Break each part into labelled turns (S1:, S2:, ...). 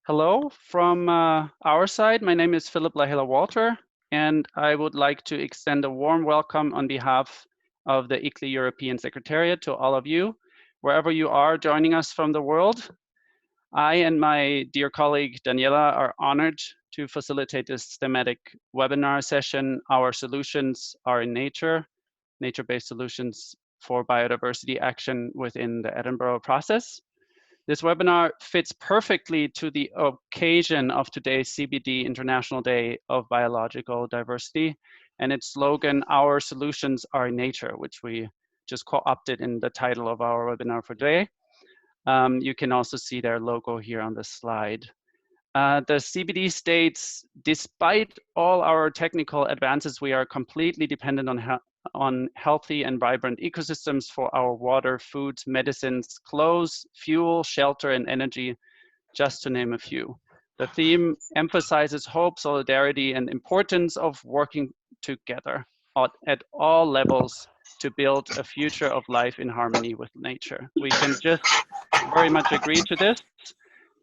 S1: Hello from our side. My name is Philip Lahela-Walter, and I would like to extend a warm welcome on behalf of the ICLEI European Secretariat to all of you, wherever you are joining us from the world. I and my dear colleague Daniela are honored to facilitate this thematic webinar session, Our Solutions Are in Nature, Nature-Based Solutions for Biodiversity Action within the Edinburgh process. This webinar fits perfectly to the occasion of today's CBD International Day of Biological Diversity and its slogan, Our Solutions Are in Nature, which we just co-opted in the title of our webinar for today. You can also see their logo here on the slide. The CBD states, despite all our technical advances, we are completely dependent on healthy and vibrant ecosystems for our water, food, medicines, clothes, fuel, shelter, and energy, just to name a few. The theme emphasizes hope, solidarity, and importance of working together at all levels to build a future of life in harmony with nature. We can just very much agree to this.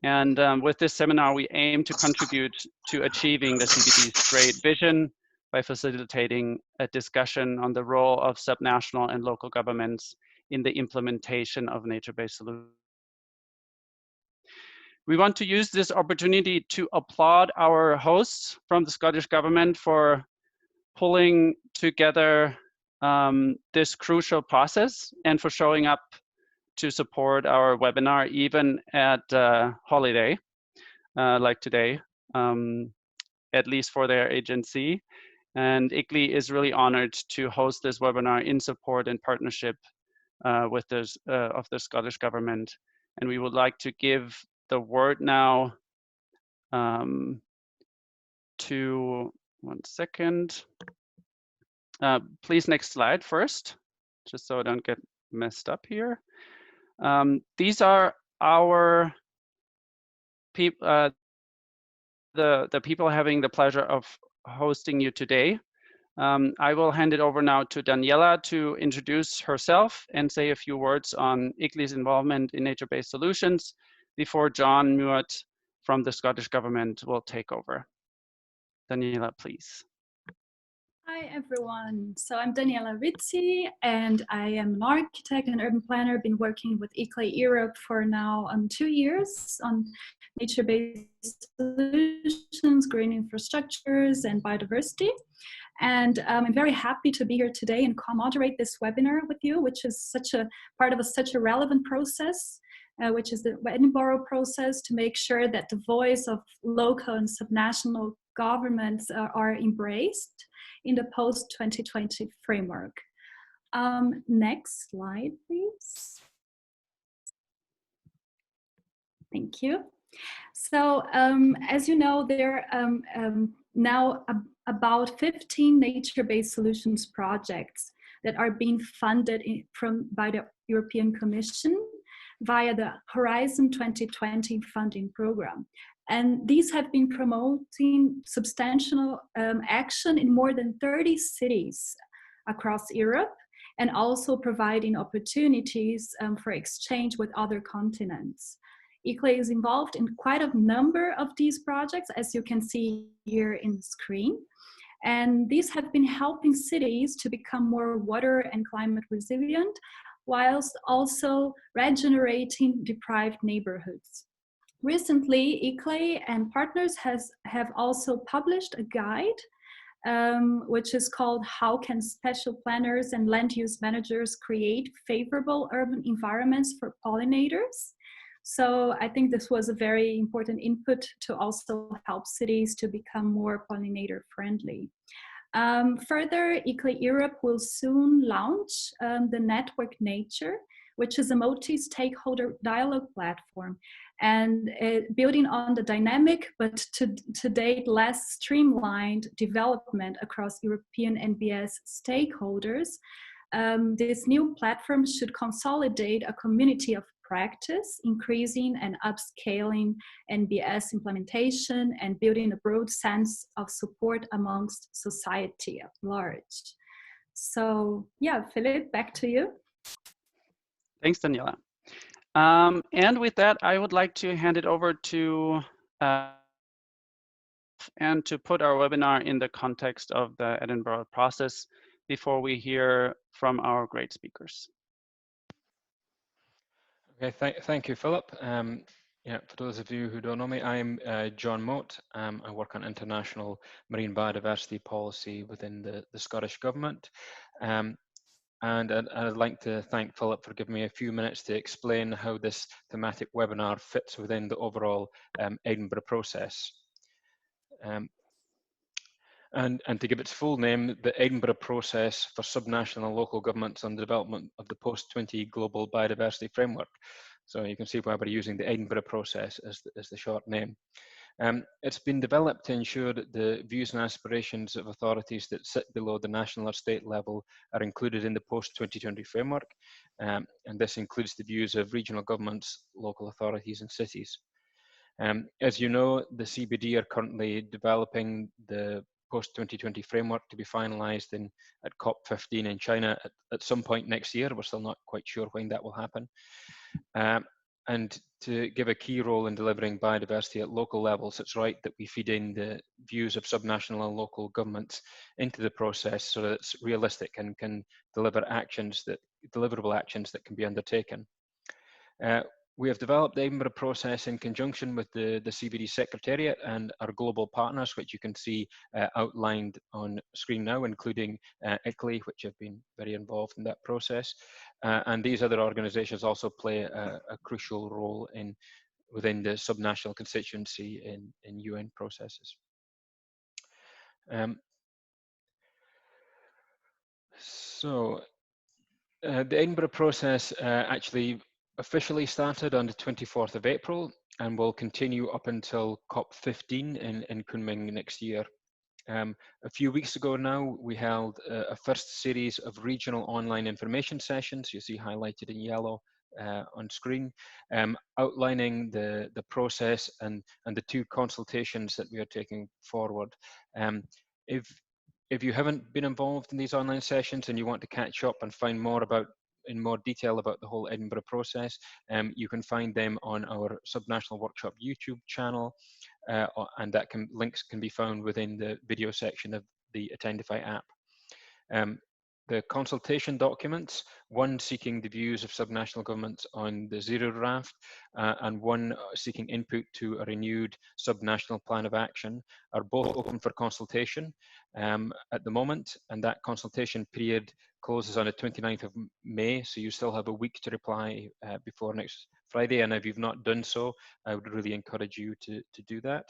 S1: And with this seminar, we aim to contribute to achieving the CBD's great vision by facilitating a discussion on the role of subnational and local governments in the implementation of nature-based solutions. We want to use this opportunity to applaud our hosts from the Scottish Government for pulling together this crucial process and for showing up to support our webinar, even at holiday, like today, at least for their agency. And ICLEI is really honored to host this webinar in support and partnership with of the Scottish Government. And we would like to give the word now to, one second. Please, next slide first, just so I don't get messed up here. These are our people, the people having the pleasure of hosting you today. I will hand it over now to Daniela to introduce herself and say a few words on ICLEI's involvement in nature-based solutions before John Muat from the Scottish Government will take over. Daniela, please.
S2: Hi everyone, so I'm Daniela Rizzi and I am an architect and urban planner. Been working with ICLEI Europe for now 2 years on nature-based solutions, green infrastructures and biodiversity. And I'm very happy to be here today and co-moderate this webinar with you, which is such a part of such a relevant process, which is the Edinburgh process, to make sure that the voice of local and subnational governments are embraced in the post-2020 framework. Next slide, please. Thank you. So as you know, there are now about 15 nature-based solutions projects that are being funded by the European Commission via the Horizon 2020 funding program. And these have been promoting substantial action in more than 30 cities across Europe, and also providing opportunities for exchange with other continents. ICLEI is involved in quite a number of these projects, as you can see here in the screen. And these have been helping cities to become more water and climate resilient, whilst also regenerating deprived neighborhoods. Recently, ICLEI and partners have also published a guide, which is called How Can Special Planners and Land Use Managers Create Favorable Urban Environments for Pollinators? So I think this was a very important input to also help cities to become more pollinator friendly. Further, ICLEI Europe will soon launch the Network Nature, which is a multi-stakeholder dialogue platform, and building on the dynamic but to date less streamlined development across European NBS stakeholders. This new platform should consolidate a community of practice, increasing and upscaling NBS implementation and building a broad sense of support amongst society at large. So yeah, Philip, back to you.
S1: Thanks, Daniela. And with that, I would like to hand it over to and to put our webinar in the context of the Edinburgh process before we hear from our great speakers.
S3: Okay, thank you, Philip. Yeah, for those of you who don't know me, I'm John Mote. I work on international marine biodiversity policy within the Scottish Government. And I'd like to thank Philip for giving me a few minutes to explain how this thematic webinar fits within the overall Edinburgh process. And to give its full name, the Edinburgh Process for Subnational and Local Governments on the Development of the Post-20 Global Biodiversity Framework. So you can see why we're using the Edinburgh Process as the short name. It's been developed to ensure that the views and aspirations of authorities that sit below the national or state level are included in the post-2020 framework, and this includes the views of regional governments, local authorities and cities. As you know, the CBD are currently developing the post-2020 framework to be finalised at COP15 in China at some point next year. We're still not quite sure when that will happen. And to give a key role in delivering biodiversity at local levels, it's right that we feed in the views of subnational and local governments into the process so that it's realistic and can deliver deliverable actions that can be undertaken. We have developed the Edinburgh process in conjunction with the CBD Secretariat and our global partners, which you can see outlined on screen now, including ICLEI, which have been very involved in that process. And these other organizations also play a crucial role within the subnational constituency in UN processes. The Edinburgh process actually officially started on the 24th of April and will continue up until COP15 in Kunming next year. A few weeks ago now, we held a first series of regional online information sessions, you see highlighted in yellow on screen, outlining the process and the two consultations that we are taking forward. If you haven't been involved in these online sessions and you want to catch up and find in more detail about the whole Edinburgh process, you can find them on our Subnational Workshop YouTube channel, and links can be found within the video section of the Attendify app. The consultation documents, one seeking the views of subnational governments on the zero draft, and one seeking input to a renewed subnational plan of action, are both open for consultation at the moment, and that consultation period closes on the 29th of May, so you still have a week to reply before next Friday, and if you've not done so, I would really encourage you to do that.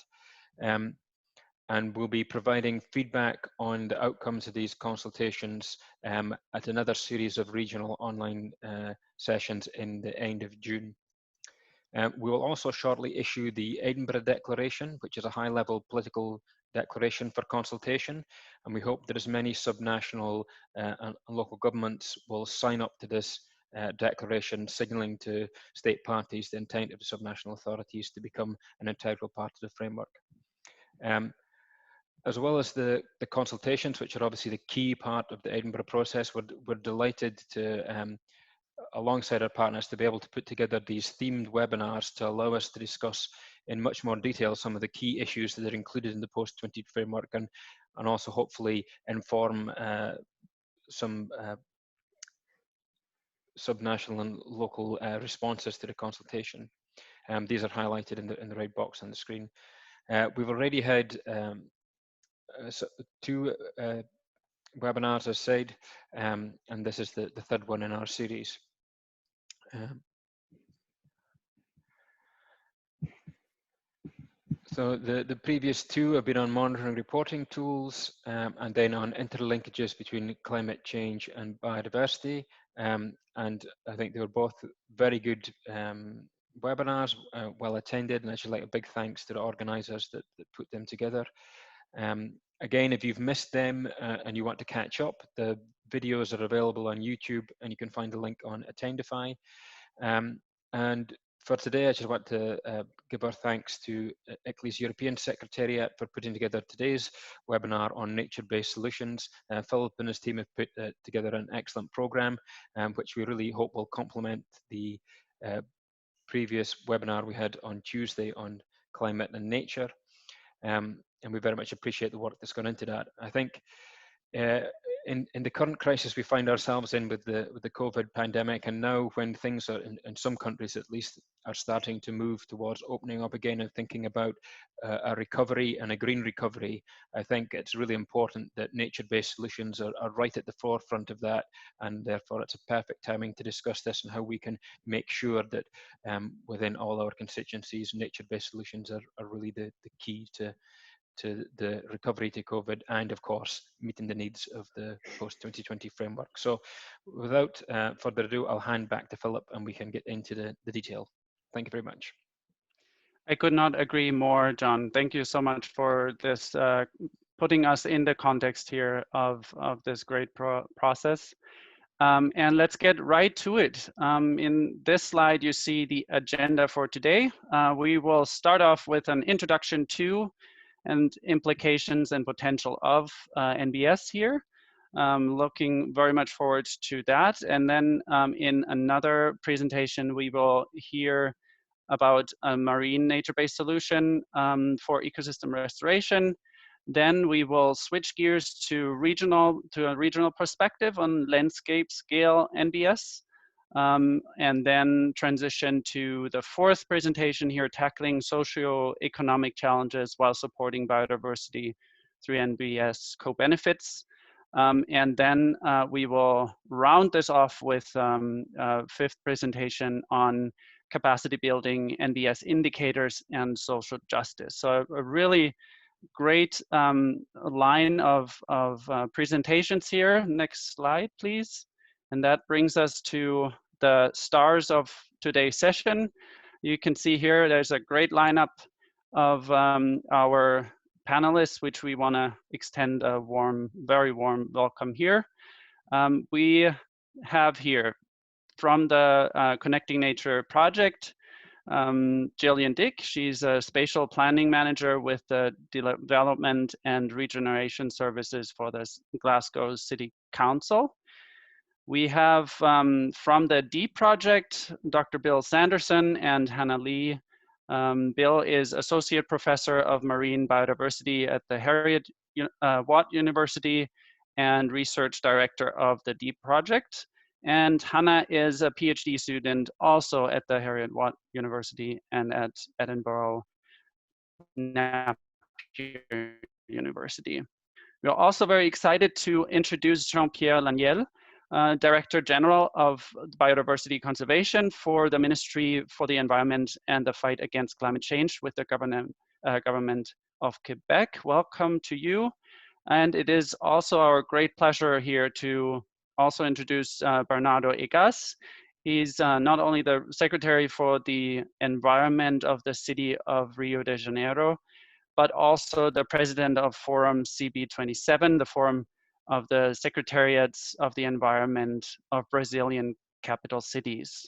S3: And we'll be providing feedback on the outcomes of these consultations at another series of regional online sessions in the end of June. We will also shortly issue the Edinburgh Declaration, which is a high-level political declaration for consultation, and we hope that as many subnational and local governments will sign up to this declaration, signalling to state parties the intent of the subnational authorities to become an integral part of the framework. As well as the consultations, which are obviously the key part of the Edinburgh process, we're delighted to, alongside our partners, to be able to put together these themed webinars to allow us to discuss in much more detail some of the key issues that are included in the post-20 framework, and also hopefully inform some subnational and local responses to the consultation. These are highlighted in the red box on the screen. We've already had so 2 webinars, as said, and this is the third one in our series. So the previous 2 have been on monitoring reporting tools, and then on interlinkages between climate change and biodiversity. And I think they were both very good webinars, well attended, and I should like a big thanks to the organisers that put them together. Again, if you've missed them and you want to catch up, the videos are available on YouTube, and you can find the link on Attendify. And for today, I just want to give our thanks to ICLEI's European Secretariat for putting together today's webinar on nature-based solutions. Philip and his team have put together an excellent programme, which we really hope will complement the previous webinar we had on Tuesday on climate and nature. And we very much appreciate the work that's gone into that. I think in the current crisis we find ourselves in with the COVID pandemic, and now when things are, in some countries at least, are starting to move towards opening up again and thinking about a recovery and a green recovery, I think it's really important that nature-based solutions are right at the forefront of that, and therefore it's a perfect timing to discuss this and how we can make sure that within all our constituencies, nature-based solutions are really the key to the recovery to COVID, and of course meeting the needs of the post-2020 framework. So without further ado, I'll hand back to Philip and we can get into the detail. Thank you very much.
S1: I could not agree more, John. Thank you so much for this, putting us in the context here of this great process. And let's get right to it. In this slide, you see the agenda for today. We will start off with an introduction to and implications and potential of NBS here. Looking very much forward to that. And then in another presentation, we will hear about a marine nature-based solution for ecosystem restoration. Then we will switch gears to a regional perspective on landscape scale NBS. And then transition to the fourth presentation here, tackling socio-economic challenges while supporting biodiversity through NBS co-benefits. And then we will round this off with a fifth presentation on capacity building, NBS indicators, and social justice. So a really great line of presentations here. Next slide, please. And that brings us to the stars of today's session. You can see here, there's a great lineup of our panelists, which we want to extend a very warm welcome here. We have here from the Connecting Nature project, Gillian Dick. She's a spatial planning manager with the Development and Regeneration Services for the Glasgow City Council. We have from the DEEP project, Dr. Bill Sanderson and Hannah Lee. Bill is Associate Professor of Marine Biodiversity at the Heriot-Watt University and Research Director of the DEEP project. And Hannah is a PhD student also at the Heriot-Watt University and at Edinburgh University. We're also very excited to introduce Jean-Pierre Laniel, Director General of Biodiversity Conservation for the Ministry for the Environment and the Fight Against Climate Change with the Government of Quebec. Welcome to you. And it is also our great pleasure here to also introduce Bernardo Egas. He's not only the Secretary for the Environment of the City of Rio de Janeiro, but also the President of Forum CB27, the Forum of the Secretariats of the Environment of Brazilian capital cities.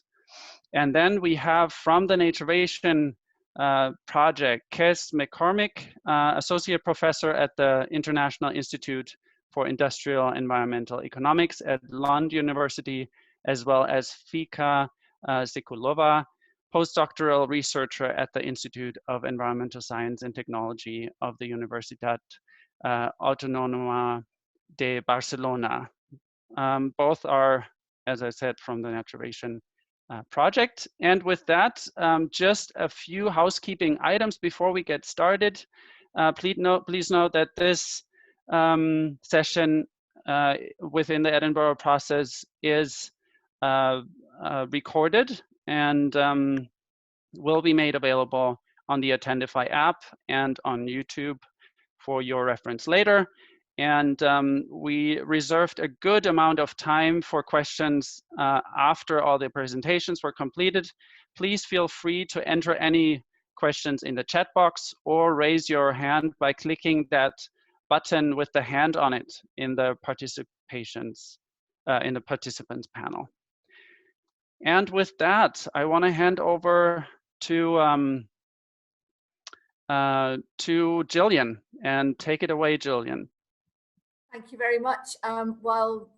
S1: And then we have from the Naturevation project, Kes McCormick, Associate Professor at the International Institute for Industrial Environmental Economics at Lund University, as well as Fika Sikulova, postdoctoral researcher at the Institute of Environmental Science and Technology of the Universitat Autónoma de Barcelona. Both are, as I said, from the Naturevation project. And with that, just a few housekeeping items before we get started. Please note that this session within the Edinburgh process is recorded and will be made available on the Attendify app and on YouTube for your reference later. And we reserved a good amount of time for questions after all the presentations were completed. Please feel free to enter any questions in the chat box or raise your hand by clicking that button with the hand on it in the participants panel. And with that, I want to hand over to Gillian, and take it away, Gillian.
S4: Thank you very much. While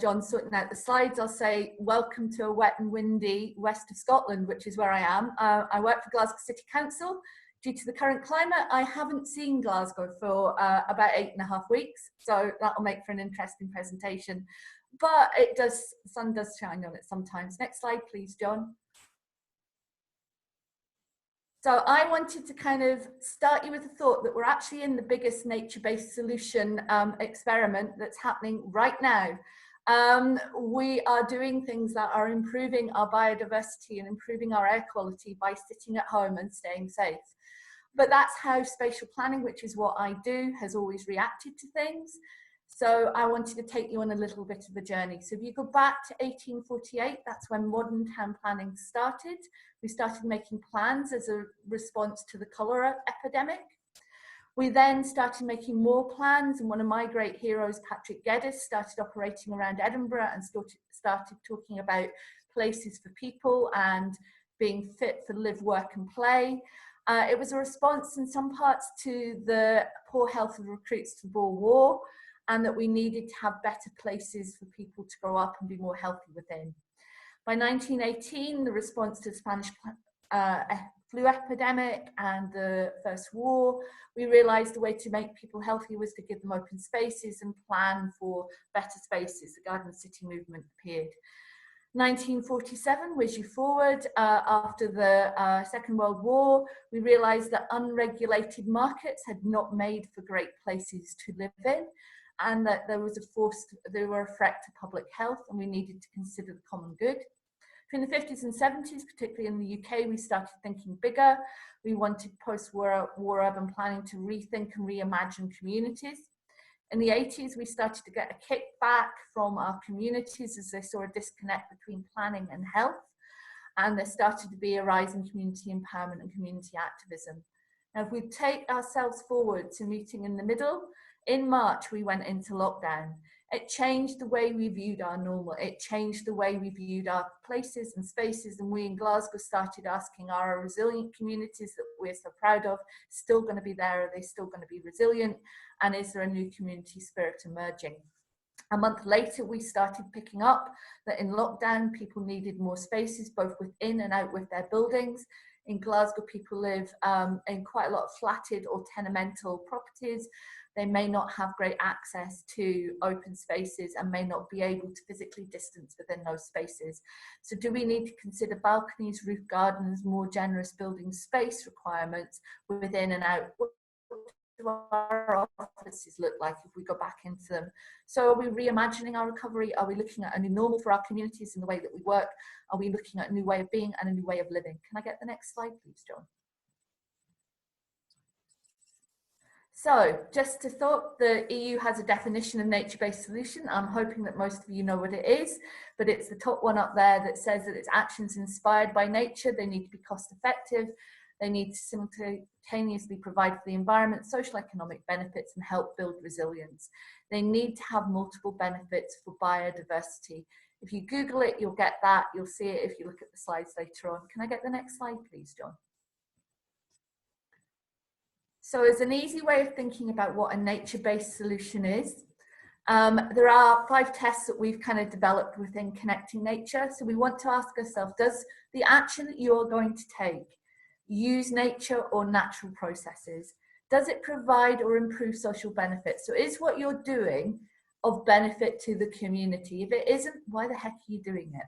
S4: John's sorting out the slides, I'll say welcome to a wet and windy west of Scotland, which is where I am. I work for Glasgow City Council, Due to the current climate, I haven't seen Glasgow for about 8.5 weeks, so that'll make for an interesting presentation. But it does, the sun does shine on it sometimes. Next slide, please, John. So I wanted to kind of start you with the thought that we're actually in the biggest nature-based solution experiment that's happening right now. We are doing things that are improving our biodiversity and improving our air quality by sitting at home and staying safe. But that's how spatial planning, which is what I do, has always reacted to things. So I wanted to take you on a little bit of a journey. So if you go back to 1848, that's when modern town planning started. We started making plans as a response to the cholera epidemic. We then started making more plans, and one of my great heroes, Patrick Geddes, started operating around Edinburgh and started talking about places for people and being fit for live, work and play. It was a response in some parts to the poor health of recruits to the Boer War, and that we needed to have better places for people to grow up and be more healthy within. By 1918, the response to the Spanish flu epidemic and the First War, we realised the way to make people healthy was to give them open spaces and plan for better spaces. The Garden City movement appeared. 1947, whiz you forward, after the Second World War, we realised that unregulated markets had not made for great places to live in, and that they were a threat to public health, and we needed to consider the common good. Between the 50s and 70s, particularly in the UK, we started thinking bigger. We wanted post-war urban planning to rethink and reimagine communities. In the 80s, we started to get a kickback from our communities as they saw a disconnect between planning and health, and there started to be a rise in community empowerment and community activism. Now, if we take ourselves forward to meeting in the middle, in March, we went into lockdown. It changed the way we viewed our normal. It changed the way we viewed our places and spaces. And we in Glasgow started asking, are our resilient communities that we're so proud of still going to be there? Are they still going to be resilient? And is there a new community spirit emerging? A month later, we started picking up that in lockdown, people needed more spaces, both within and out with their buildings. In Glasgow, people live in quite a lot of flatted or tenemental properties. They may not have great access to open spaces and may not be able to physically distance within those spaces. So do we need to consider balconies, roof gardens, more generous building space requirements within and out? What do our offices look like if we go back into them? So are we reimagining our recovery? Are we looking at a new normal for our communities in the way that we work? Are we looking at a new way of being and a new way of living? Can I get the next slide, please, John? So just to thought, the EU has a definition of nature-based solution. I'm hoping that most of you know what it is, but it's the top one up there that says that it's actions inspired by nature. They need to be cost effective. They need to simultaneously provide for the environment, social economic benefits, and help build resilience. They need to have multiple benefits for biodiversity. If you Google it, you'll get that. You'll see it if you look at the slides later on. Can I get the next slide, please, John? So as an easy way of thinking about what a nature-based solution is, there are 5 tests that we've kind of developed within Connecting Nature. So we want to ask ourselves, does the action that you're going to take use nature or natural processes? Does it provide or improve social benefits? So is what you're doing of benefit to the community? If it isn't, why the heck are you doing it?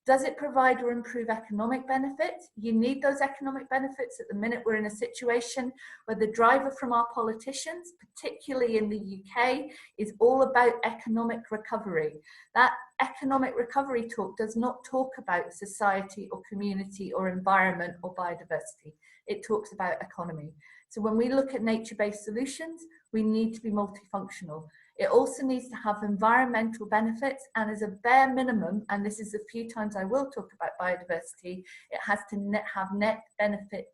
S4: Does it provide or improve economic benefits? You need those economic benefits. At the minute, we're in a situation where the driver from our politicians, particularly in the UK, is all about economic recovery. That economic recovery talk does not talk about society or community or environment or biodiversity. It talks about economy. So when we look at nature-based solutions, we need to be multifunctional. It also needs to have environmental benefits, and as a bare minimum, and this is the few times I will talk about biodiversity, it has to have net benefit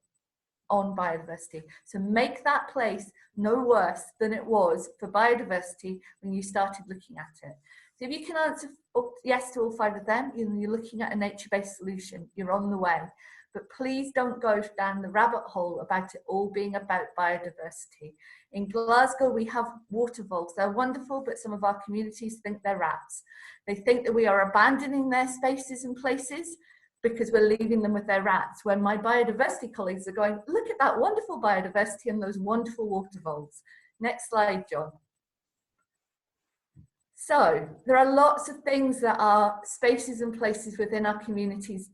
S4: on biodiversity. So make that place no worse than it was for biodiversity when you started looking at it. So if you can answer yes to all 5 of them, you're looking at a nature-based solution, you're on the way. But please don't go down the rabbit hole about it all being about biodiversity. In Glasgow, we have water voles. They're wonderful, but some of our communities think they're rats. They think that we are abandoning their spaces and places, because we're leaving them with their rats, when my biodiversity colleagues are going, look at that wonderful biodiversity and those wonderful water voles. Next slide, John. So there are lots of things that our spaces and places within our communities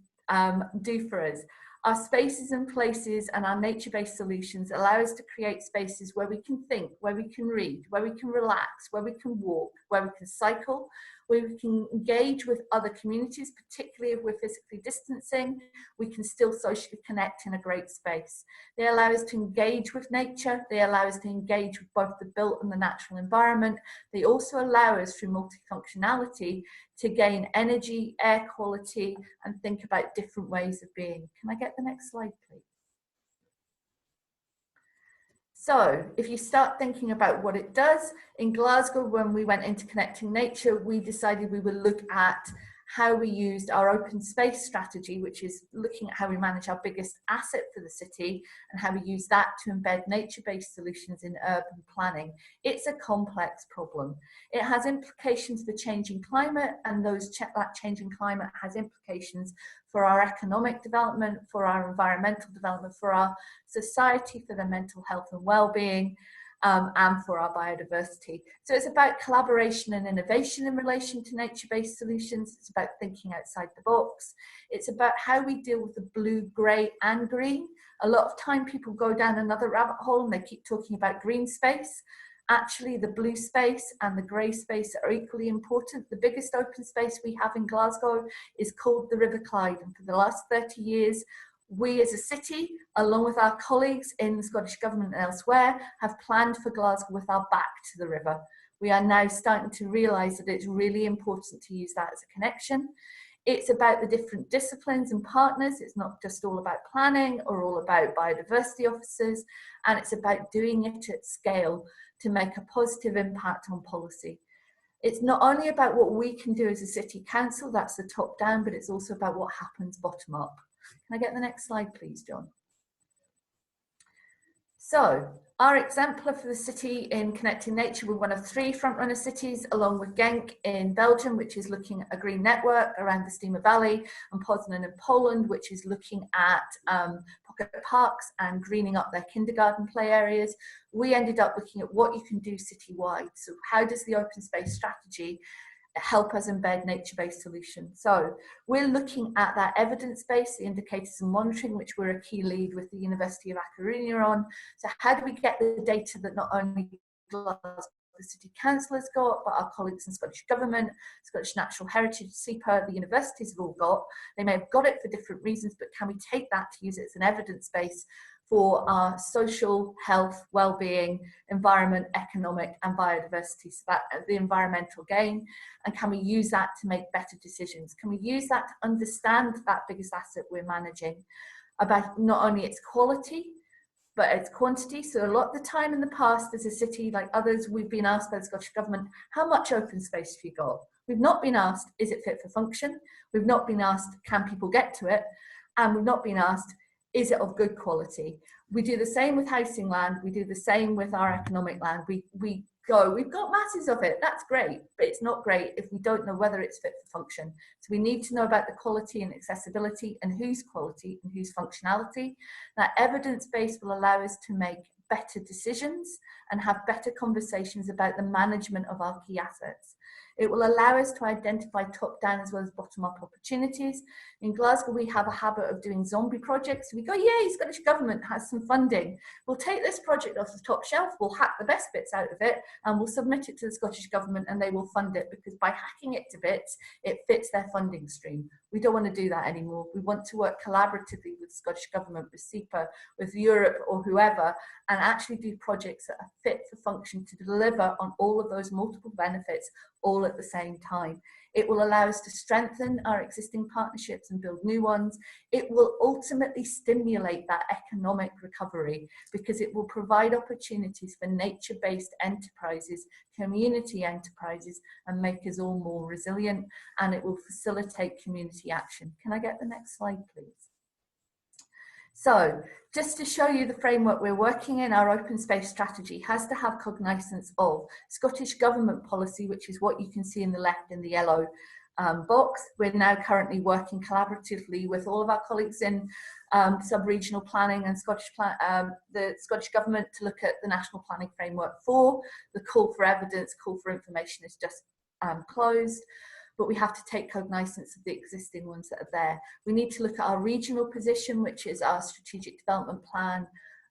S4: do for us. Our spaces and places and our nature-based solutions allow us to create spaces where we can think, where we can read, where we can relax, where we can walk, where we can cycle, where we can engage with other communities, particularly if we're physically distancing. We can still socially connect in a great space. They allow us to engage with nature. They allow us to engage with both the built and the natural environment. They also allow us, through multifunctionality, to gain energy, air quality, and think about different ways of being. Can I get the next slide, please? So if you start thinking about what it does, in Glasgow, when we went into Connecting Nature, we decided we would look at how we used our open space strategy, which is looking at how we manage our biggest asset for the city and how we use that to embed nature-based solutions in urban planning. It's a complex problem. It has implications for changing climate, and that changing climate has implications for our economic development, for our environmental development, for our society, for their mental health and well-being, and for our biodiversity. So it's about collaboration and innovation in relation to nature-based solutions. It's about thinking outside the box. It's about how we deal with the blue, grey and green. A lot of time people go down another rabbit hole and they keep talking about green space. Actually, the blue space and the grey space are equally important. The biggest open space we have in Glasgow is called the River Clyde, and for the last 30 years, we as a city, along with our colleagues in the Scottish Government and elsewhere, have planned for Glasgow with our back to the river. We are now starting to realise that it's really important to use that as a connection. It's about the different disciplines and partners. It's not just all about planning or all about biodiversity officers, and it's about doing it at scale to make a positive impact on policy. It's not only about what we can do as a city council, that's the top down, but it's also about what happens bottom up. Can I get the next slide, please, John? So, our exemplar for the city in Connecting Nature, we're one of 3 frontrunner cities, along with Genk in Belgium, which is looking at a green network around the Steamer Valley, and Poznan in Poland, which is looking at pocket parks and greening up their kindergarten play areas. We ended up looking at what you can do citywide. So how does the open space strategy help us embed nature-based solutions? So we're looking at that evidence base, the indicators and monitoring, which we're a key lead with the University of A Coruña on. So how do we get the data that not only Glasgow the City Council has got, but our colleagues in Scottish Government, Scottish Natural Heritage, SEPA, the universities have all got? They may have got it for different reasons, but can we take that to use it as an evidence base for our social, health, well-being, environment, economic and biodiversity, so that the environmental gain, and can we use that to make better decisions? Can we use that to understand that biggest asset we're managing, about not only its quality, but its quantity? So a lot of the time in the past, as a city, like others, we've been asked by the Scottish Government, how much open space have you got? We've not been asked, is it fit for function? We've not been asked, can people get to it? And we've not been asked, is it of good quality? We do the same with housing land. We do the same with our economic land. We go, we've got masses of it. That's great, but it's not great if we don't know whether it's fit for function. So we need to know about the quality and accessibility and whose quality and whose functionality. That evidence base will allow us to make better decisions and have better conversations about the management of our key assets. It will allow us to identify top-down as well as bottom-up opportunities. In Glasgow, we have a habit of doing zombie projects. We go, yay, Scottish Government has some funding. We'll take this project off the top shelf, we'll hack the best bits out of it, and we'll submit it to the Scottish Government and they will fund it, because by hacking it to bits, it fits their funding stream. We don't want to do that anymore. We want to work collaboratively with the Scottish Government, with SEPA, with Europe or whoever, and actually do projects that are fit for function to deliver on all of those multiple benefits all at the same time. It will allow us to strengthen our existing partnerships and build new ones. It will ultimately stimulate that economic recovery, because it will provide opportunities for nature-based enterprises, community enterprises, and make us all more resilient, and it will facilitate community action. Can I get the next slide, please? So just to show you the framework we're working in, our open space strategy has to have cognizance of Scottish Government policy, which is what you can see in the left in the yellow, box. We're now currently working collaboratively with all of our colleagues in sub-regional planning and the Scottish Government to look at the National Planning Framework 4. The call for evidence, call for information is just closed, but we have to take cognizance of the existing ones that are there. We need to look at our regional position, which is our strategic development plan,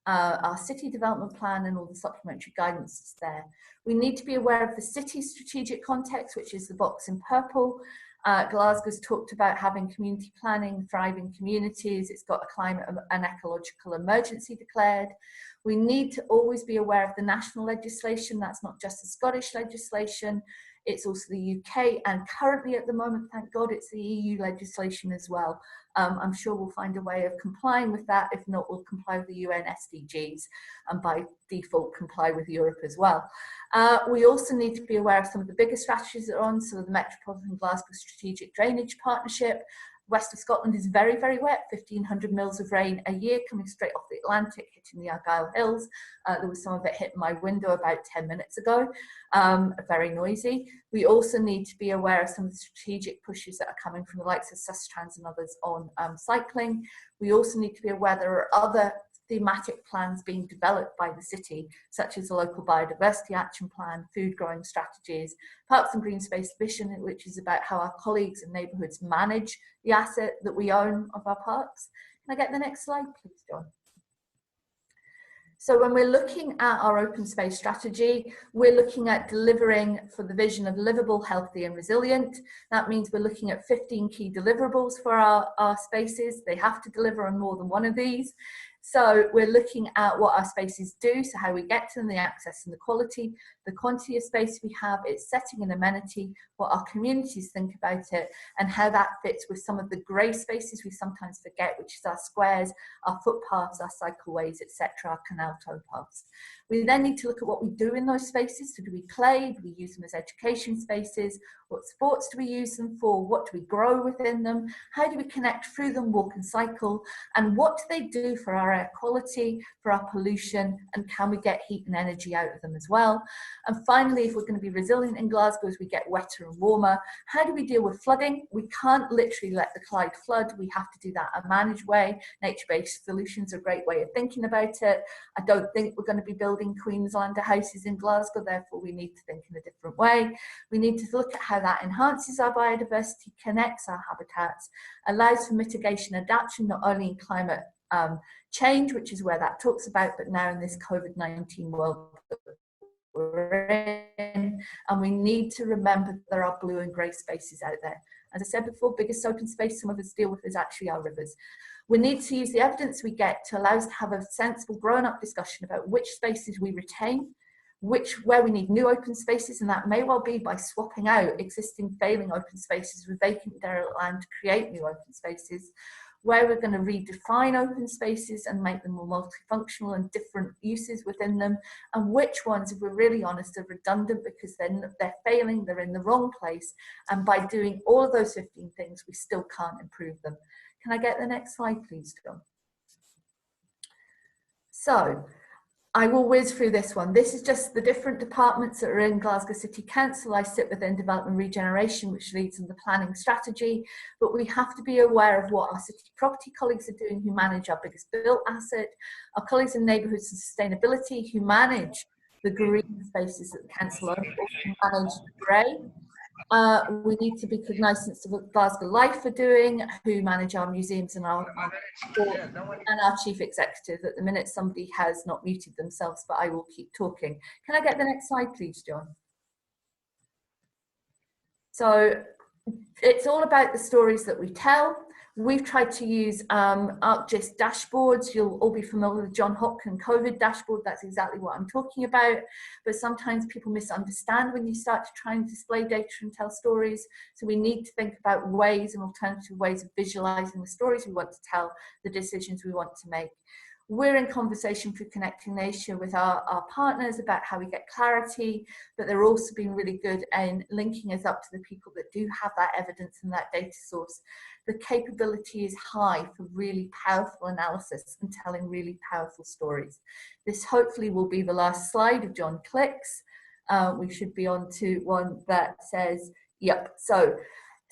S4: our city development plan, and all the supplementary guidance there. We need to be aware of the city's strategic context, which is the box in purple. Glasgow's talked about having community planning, thriving communities. It's got a climate and ecological emergency declared. We need to always be aware of the national legislation. That's not just the Scottish legislation. It's also the UK, and currently at the moment, thank God, it's the EU legislation as well. I'm sure we'll find a way of complying with that. If not, we'll comply with the UN SDGs and by default comply with Europe as well. We also need to be aware of some of the bigger strategies that are on, so the Metropolitan Glasgow Strategic Drainage Partnership. West of Scotland is very, very wet, 1,500 mils of rain a year coming straight off the Atlantic, hitting the Argyll Hills. There was some of it hitting my window about 10 minutes ago, very noisy. We also need to be aware of some of the strategic pushes that are coming from the likes of Sustrans and others on cycling. We also need to be aware there are other thematic plans being developed by the city, such as the local biodiversity action plan, food growing strategies, parks and green space vision, which is about how our colleagues and neighbourhoods manage the asset that we own of our parks. Can I get the next slide, please, John? So when we're looking at our open space strategy, we're looking at delivering for the vision of livable, healthy and resilient. That means we're looking at 15 key deliverables for our spaces. They have to deliver on more than one of these. So we're looking at what our spaces do, so how we get to them, the access and the quality, the quantity of space we have, its setting and amenity, what our communities think about it, and how that fits with some of the grey spaces we sometimes forget, which is our squares, our footpaths, our cycleways, etc., our canal towpaths. We then need to look at what we do in those spaces. So do we play? Do we use them as education spaces? What sports do we use them for? What do we grow within them? How do we connect through them, walk and cycle? And what do they do for our air quality, for our pollution, and can we get heat and energy out of them as well? And finally, if we're going to be resilient in Glasgow as we get wetter and warmer, how do we deal with flooding? We can't literally let the Clyde flood. We have to do that a managed way. Nature-based solutions are a great way of thinking about it. I don't think we're going to be building Queenslander houses in Glasgow, therefore we need to think in a different way. We need to look at how that enhances our biodiversity, connects our habitats, allows for mitigation and adaptation, not only in climate change, which is where that talks about, but now in this COVID-19 world that we're in. And we need to remember that there are blue and grey spaces out there. As I said before, biggest open space some of us deal with is actually our rivers. We need to use the evidence we get to allow us to have a sensible grown-up discussion about which spaces we retain, where we need new open spaces, and that may well be by swapping out existing failing open spaces with vacant derelict land to create new open spaces, where we're going to redefine open spaces and make them more multifunctional and different uses within them, and which ones, if we're really honest, are redundant because they're failing, they're in the wrong place, and by doing all of those 15 things, we still can't improve them. Can I get the next slide, please, John? So, I will whiz through this one. This is just the different departments that are in Glasgow City Council. I sit within Development and Regeneration, which leads in the planning strategy, but we have to be aware of what our city property colleagues are doing, who manage our biggest built asset, our colleagues in neighbourhoods and sustainability, who manage the green spaces that the council owns, who manage the grey. We need to be cognizant of what Glasgow Life are doing, who manage our museums and our sport, and our chief executive. At the minute, somebody has not muted themselves, but I will keep talking. Can I get the next slide, please, John? So it's all about the stories that we tell. We've tried to use ArcGIS dashboards. You'll all be familiar with John Hopkins COVID dashboard. That's exactly what I'm talking about. But sometimes people misunderstand when you start to try and display data and tell stories. So we need to think about ways and alternative ways of visualizing the stories we want to tell, the decisions we want to make. We're in conversation through Connecting Nation with our partners about how we get clarity, but they're also being really good in linking us up to the people that do have that evidence and that data source. The capability is high for really powerful analysis and telling really powerful stories. This hopefully will be the last slide of John Click's. We should be on to one that says, yep, so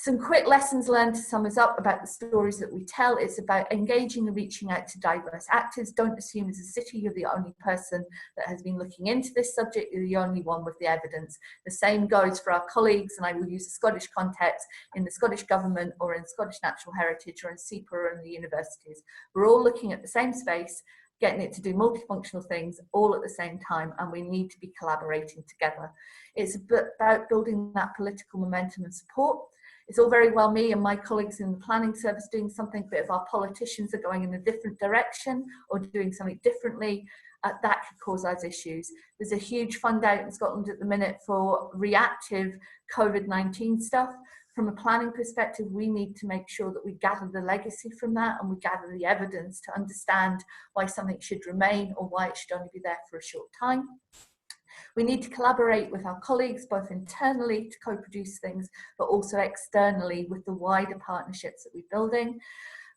S4: Some quick lessons learned to sum us up about the stories that we tell. It's about engaging and reaching out to diverse actors. Don't assume as a city you're the only person that has been looking into this subject. You're the only one with the evidence. The same goes for our colleagues, and I will use a Scottish context, in the Scottish Government or in Scottish Natural Heritage or in SEPA or in the universities. We're all looking at the same space, getting it to do multifunctional things all at the same time, and we need to be collaborating together. It's about building that political momentum and support. It's all very well me and my colleagues in the planning service doing something, but if our politicians are going in a different direction or doing something differently, that could cause us issues. There's a huge fund out in Scotland at the minute for reactive COVID-19 stuff. From a planning perspective, we need to make sure that we gather the legacy from that and we gather the evidence to understand why something should remain or why it should only be there for a short time. We need to collaborate with our colleagues, both internally to co-produce things, but also externally with the wider partnerships that we're building.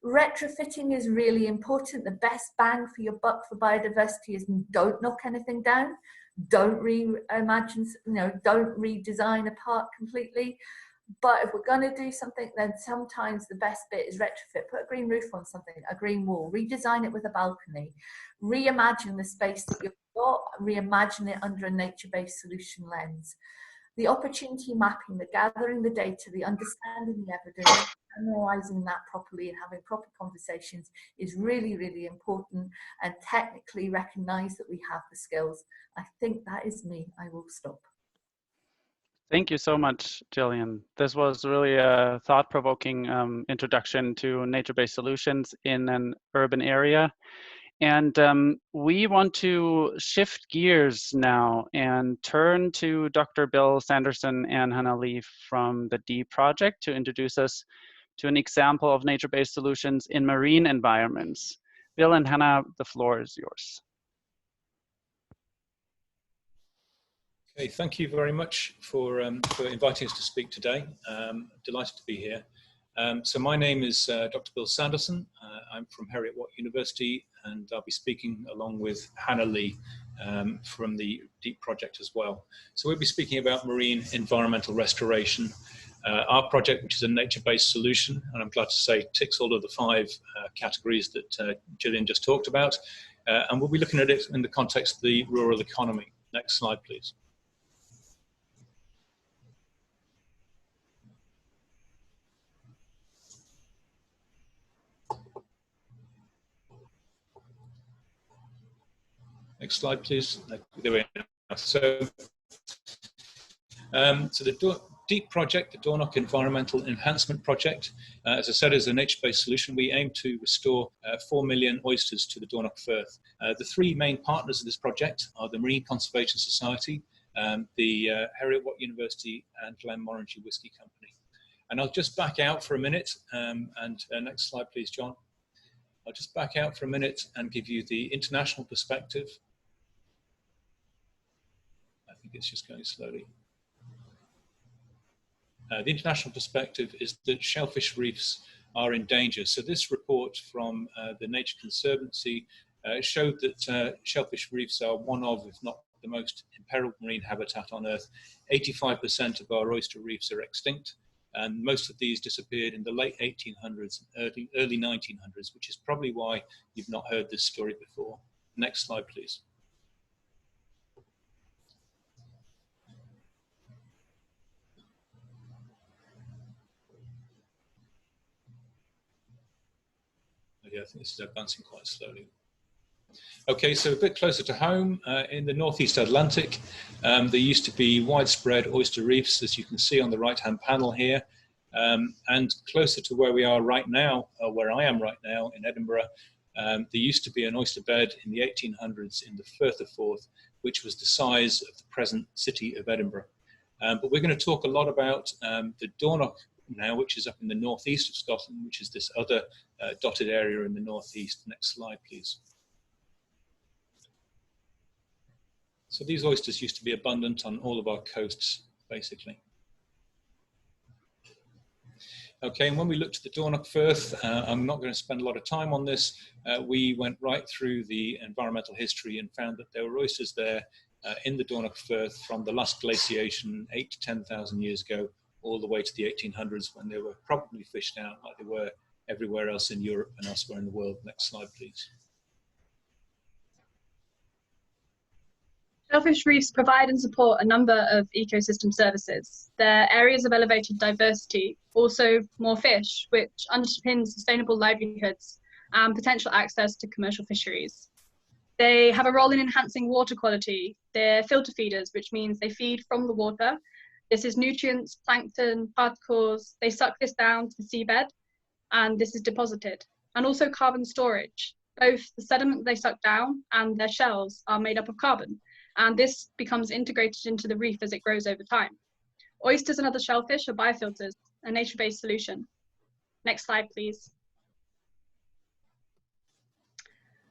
S4: Retrofitting is really important. The best bang for your buck for biodiversity is don't knock anything down, don't reimagine, don't redesign a park completely. But if we're going to do something, then sometimes the best bit is retrofit. Put a green roof on something, a green wall, redesign it with a balcony, reimagine the space that you've got, reimagine it under a nature-based solution lens. The opportunity mapping, the gathering the data, the understanding the evidence, analysing that properly and having proper conversations is really, really important, and technically recognise that we have the skills. I think that is me. I will stop.
S1: Thank you so much, Gillian. This was really a thought-provoking introduction to nature-based solutions in an urban area. And we want to shift gears now and turn to Dr. Bill Sanderson and Hannah Lee from the D Project to introduce us to an example of nature-based solutions in marine environments. Bill and Hannah, the floor is yours.
S5: Okay, thank you very much for inviting us to speak today. Delighted to be here. So my name is Dr. Bill Sanderson. I'm from Heriot-Watt University, and I'll be speaking along with Hannah Lee from the DEEP project as well. So we'll be speaking about marine environmental restoration. Our project, which is a nature-based solution, and I'm glad to say ticks all of the 5 categories that Gillian just talked about. And we'll be looking at it in the context of the rural economy. Next slide, please. Next slide, please. There we are. So the DEEP project, the Dornoch Environmental Enhancement Project, as I said, is a nature-based solution. We aim to restore 4 million oysters to the Dornoch Firth. The 3 main partners of this project are the Marine Conservation Society, the Heriot-Watt University, and Glenmorangie Whisky Company. And I'll just back out for a minute, next slide, please, John. I'll just back out for a minute and give you the international perspective. I think it's just going slowly. The international perspective is that shellfish reefs are in danger. So this report from the Nature Conservancy showed that shellfish reefs are one of, if not the most imperiled marine habitat on Earth. 85% of our oyster reefs are extinct, and most of these disappeared in the late 1800s and early 1900s, which is probably why you've not heard this story before. Next slide, please. Yeah, I think this is advancing quite slowly. Okay, so a bit closer to home, in the Northeast Atlantic, there used to be widespread oyster reefs, as you can see on the right-hand panel here. And closer to where we are right now, where I am right now in Edinburgh, there used to be an oyster bed in the 1800s in the Firth of Forth, which was the size of the present city of Edinburgh. But we're going to talk a lot about the Dornoch now, which is up in the northeast of Scotland, which is this other dotted area in the northeast. Next slide, please. So these oysters used to be abundant on all of our coasts, basically. Okay, and when we looked at the Dornoch Firth, I'm not going to spend a lot of time on this. We went right through the environmental history and found that there were oysters there in the Dornoch Firth from the last glaciation 8,000 to 10,000 years ago, all the way to the 1800s when they were probably fished out like they were everywhere else in Europe and elsewhere in the world. Next slide, please.
S6: Shellfish reefs provide and support a number of ecosystem services. They're areas of elevated diversity, also more fish, which underpins sustainable livelihoods and potential access to commercial fisheries. They have a role in enhancing water quality. They're filter feeders, which means they feed from the water. This is nutrients, plankton, particles. They suck this down to the seabed, and this is deposited. And also carbon storage. Both the sediment they suck down and their shells are made up of carbon, and this becomes integrated into the reef as it grows over time. Oysters and other shellfish are biofilters, a nature-based solution. Next slide, please.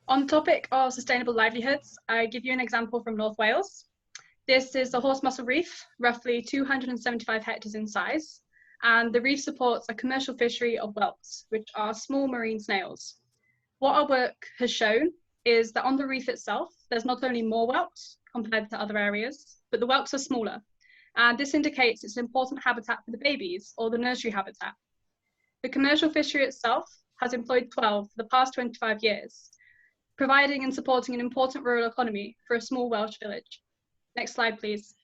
S6: On the topic of sustainable livelihoods, I give you an example from North Wales. This is the horse mussel reef, roughly 275 hectares in size, and the reef supports a commercial fishery of whelks, which are small marine snails. What our work has shown is that on the reef itself, there's not only more whelks compared to other areas, but the whelks are smaller, and this indicates it's an important habitat for the babies, or the nursery habitat. The commercial fishery itself has employed 12 for the past 25 years, providing and supporting an important rural economy for a small Welsh village. Next slide, please.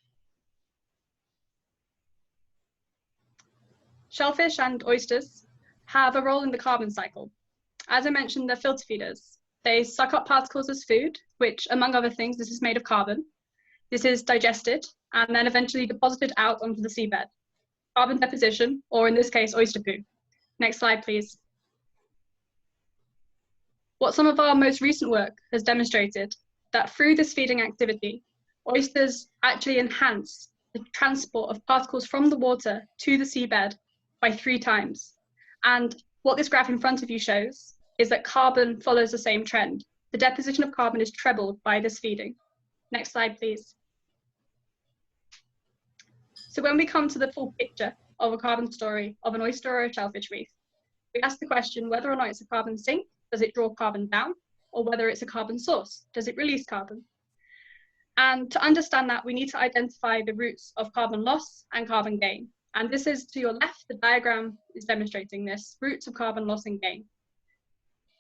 S6: Shellfish and oysters have a role in the carbon cycle. As I mentioned, they're filter feeders. They suck up particles as food, which, among other things, this is made of carbon. This is digested and then eventually deposited out onto the seabed. Carbon deposition, or in this case, oyster poo. Next slide, please. What some of our most recent work has demonstrated that through this feeding activity, oysters actually enhance the transport of particles from the water to the seabed by 3 times. And what this graph in front of you shows is that carbon follows the same trend. The deposition of carbon is trebled by this feeding. Next slide, please. So when we come to the full picture of a carbon story of an oyster or a shellfish reef, we ask the question whether or not it's a carbon sink, does it draw carbon down, or whether it's a carbon source, does it release carbon? And to understand that, we need to identify the routes of carbon loss and carbon gain. And this is to your left, the diagram is demonstrating this, routes of carbon loss and gain.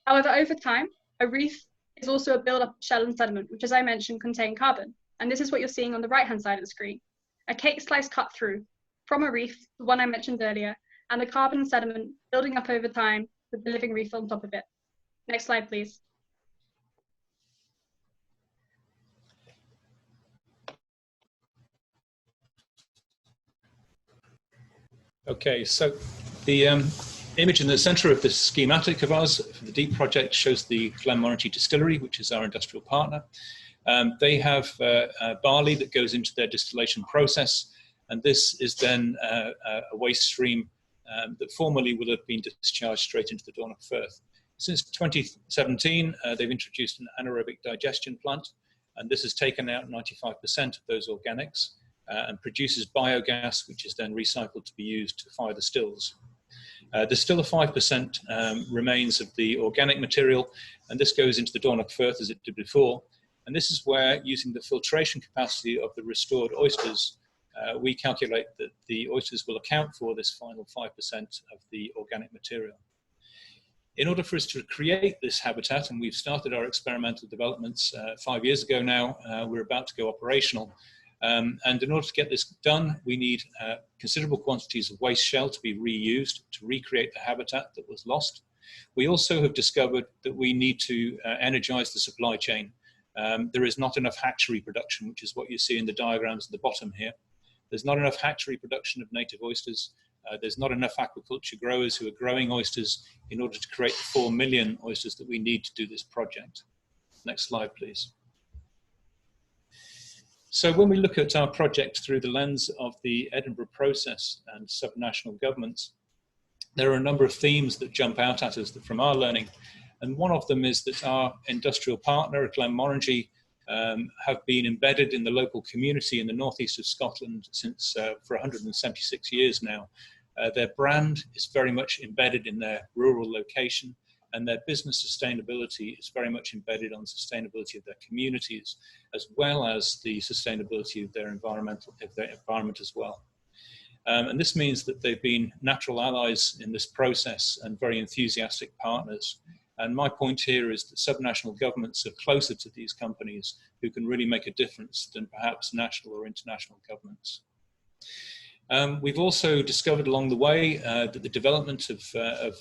S6: However, over time, a reef is also a buildup of shell and sediment, which, as I mentioned, contain carbon. And this is what you're seeing on the right-hand side of the screen. A cake slice cut through from a reef, the one I mentioned earlier, and the carbon and sediment building up over time with the living reef on top of it. Next slide, please.
S5: Okay, so the image in the center of this schematic of ours for the DEEP project shows the Glenmorangie distillery, which is our industrial partner. They have barley that goes into their distillation process, and this is then a waste stream that formerly would have been discharged straight into the Dornoch Firth. Since 2017, they've introduced an anaerobic digestion plant, and this has taken out 95% of those organics and produces biogas, which is then recycled to be used to fire the stills. There's still a 5% remains of the organic material, and this goes into the Dornoch Firth as it did before. And this is where, using the filtration capacity of the restored oysters, we calculate that the oysters will account for this final 5% of the organic material. In order for us to create this habitat, and we've started our experimental developments 5 years ago now, we're about to go operational. And in order to get this done, we need considerable quantities of waste shell to be reused to recreate the habitat that was lost. We also have discovered that we need to energize the supply chain. There is not enough hatchery production, which is what you see in the diagrams at the bottom here. There's not enough hatchery production of native oysters. There's not enough aquaculture growers who are growing oysters in order to create the 4 million oysters that we need to do this project. Next slide, please. So when we look at our project through the lens of the Edinburgh process and subnational governments, there are a number of themes that jump out at us from our learning. And one of them is that our industrial partner, Glenmorangie, have been embedded in the local community in the northeast of Scotland since for 176 years now. Their brand is very much embedded in their rural location, and their business sustainability is very much embedded on sustainability of their communities, as well as the sustainability of their environment as well. And this means that they've been natural allies in this process and very enthusiastic partners. And my point here is that subnational governments are closer to these companies who can really make a difference than perhaps national or international governments. We've also discovered along the way that the development of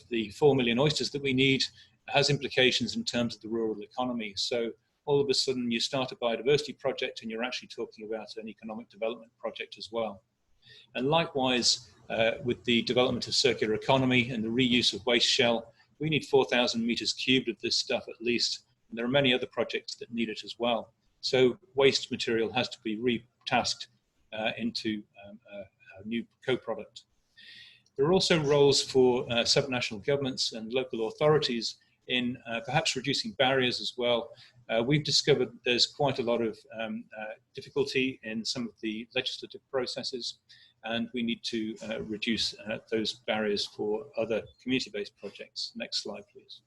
S5: the 4 million oysters that we need has implications in terms of the rural economy. So all of a sudden you start a biodiversity project and you're actually talking about an economic development project as well. And likewise, with the development of circular economy and the reuse of waste shell, we need 4,000 meters cubed of this stuff at least. And there are many other projects that need it as well. So waste material has to be retasked into a new co-product. There are also roles for subnational governments and local authorities in perhaps reducing barriers as well. We've discovered there's quite a lot of difficulty in some of the legislative processes, and we need to reduce those barriers for other community-based projects. Next slide, please.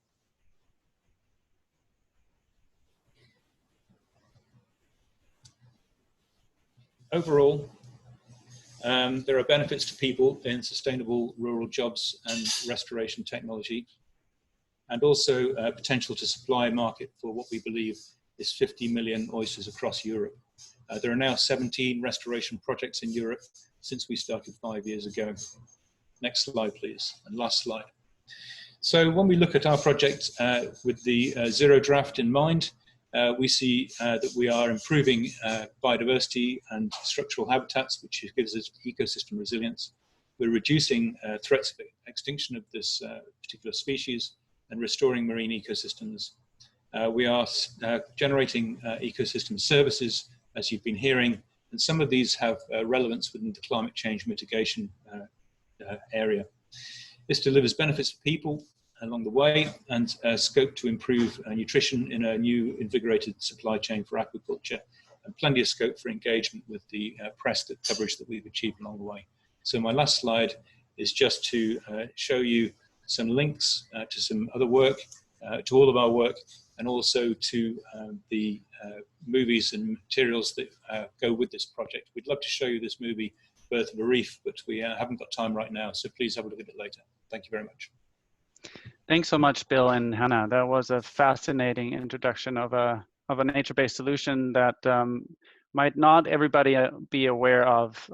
S5: Overall, there are benefits to people in sustainable rural jobs and restoration technology, and also potential to supply a market for what we believe is 50 million oysters across Europe. There are now 17 restoration projects in Europe since we started 5 years ago. Next slide, please, and last slide. So when we look at our project with the zero draft in mind, we see that we are improving biodiversity and structural habitats, which gives us ecosystem resilience. We're reducing threats of extinction of this particular species and restoring marine ecosystems. We are generating ecosystem services, as you've been hearing, and some of these have relevance within the climate change mitigation area. This delivers benefits for people along the way and scope to improve nutrition in a new invigorated supply chain for aquaculture, and plenty of scope for engagement with the press coverage that we've achieved along the way. So my last slide is just to show you some links to some other work, to all of our work, and also to the movies and materials that go with this project. We'd love to show you this movie, Birth of a Reef, but we haven't got time right now, so please have a look at it later. Thank you very much.
S1: Thanks so much, Bill and Hannah. That was a fascinating introduction of a nature-based solution that might not everybody be aware of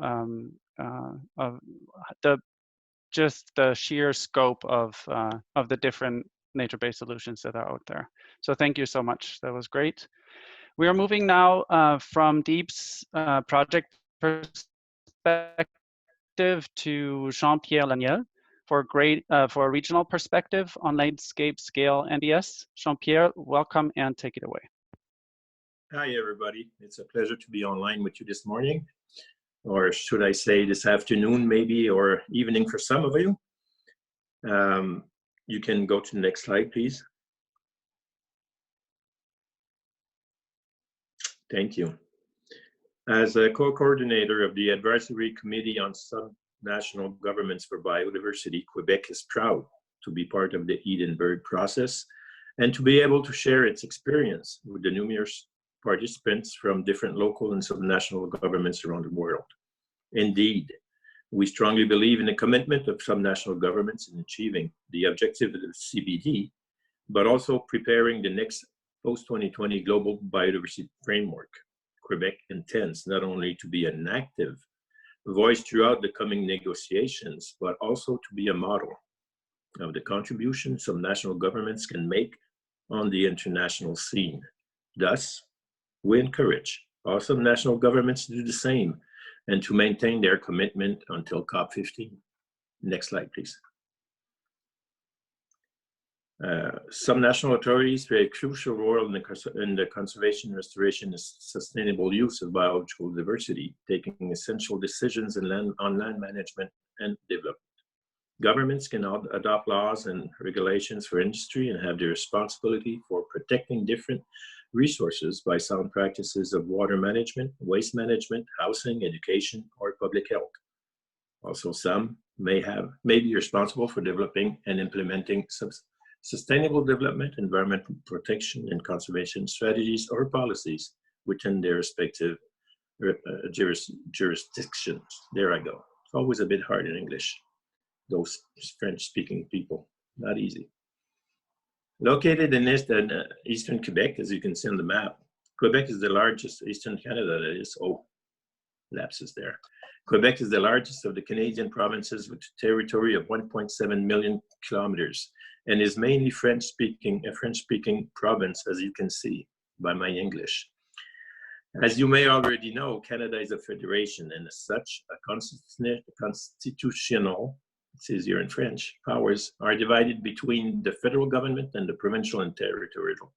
S1: just the sheer scope of the different nature-based solutions that are out there. So thank you so much. That was great. We are moving now from Deep's project perspective to Jean-Pierre Laniel for a regional perspective on landscape scale NBS. Jean-Pierre, welcome and take it away.
S7: Hi, everybody. It's a pleasure to be online with you this morning, or should I say this afternoon, maybe, or evening for some of you. You can go to the next slide, please. Thank you. As a co-coordinator of the Advisory Committee on Subnational Governments for Biodiversity, Quebec is proud to be part of the Edinburgh process and to be able to share its experience with the numerous participants from different local and subnational governments around the world. Indeed, we strongly believe in the commitment of subnational governments in achieving the objective of the CBD, but also preparing the next post-2020 global biodiversity framework. Quebec intends not only to be an active voice throughout the coming negotiations, but also to be a model of the contribution subnational governments can make on the international scene. Thus, we encourage all subnational governments to do the same and to maintain their commitment until COP15. Next slide, please. Subnational authorities play a crucial role in the conservation, restoration, and sustainable use of biological diversity, taking essential decisions on land management and development. Governments can adopt laws and regulations for industry and have the responsibility for protecting different resources by sound practices of water management, waste management, housing, education, or public health. Also, some may be responsible for developing and implementing sustainable development, environmental protection, and conservation strategies or policies within their respective jurisdictions. There I go. always a bit hard in English. Those French-speaking people, not easy. Located in eastern Quebec, as you can see on the map, Quebec is the largest, eastern Canada that is, oh, lapses there. Quebec is the largest of the Canadian provinces with a territory of 1.7 million kilometers and is mainly a French-speaking province, as you can see by my English. As you may already know, Canada is a federation, and as such, constitutional, it's easier in French, powers are divided between the federal government and the provincial and territorial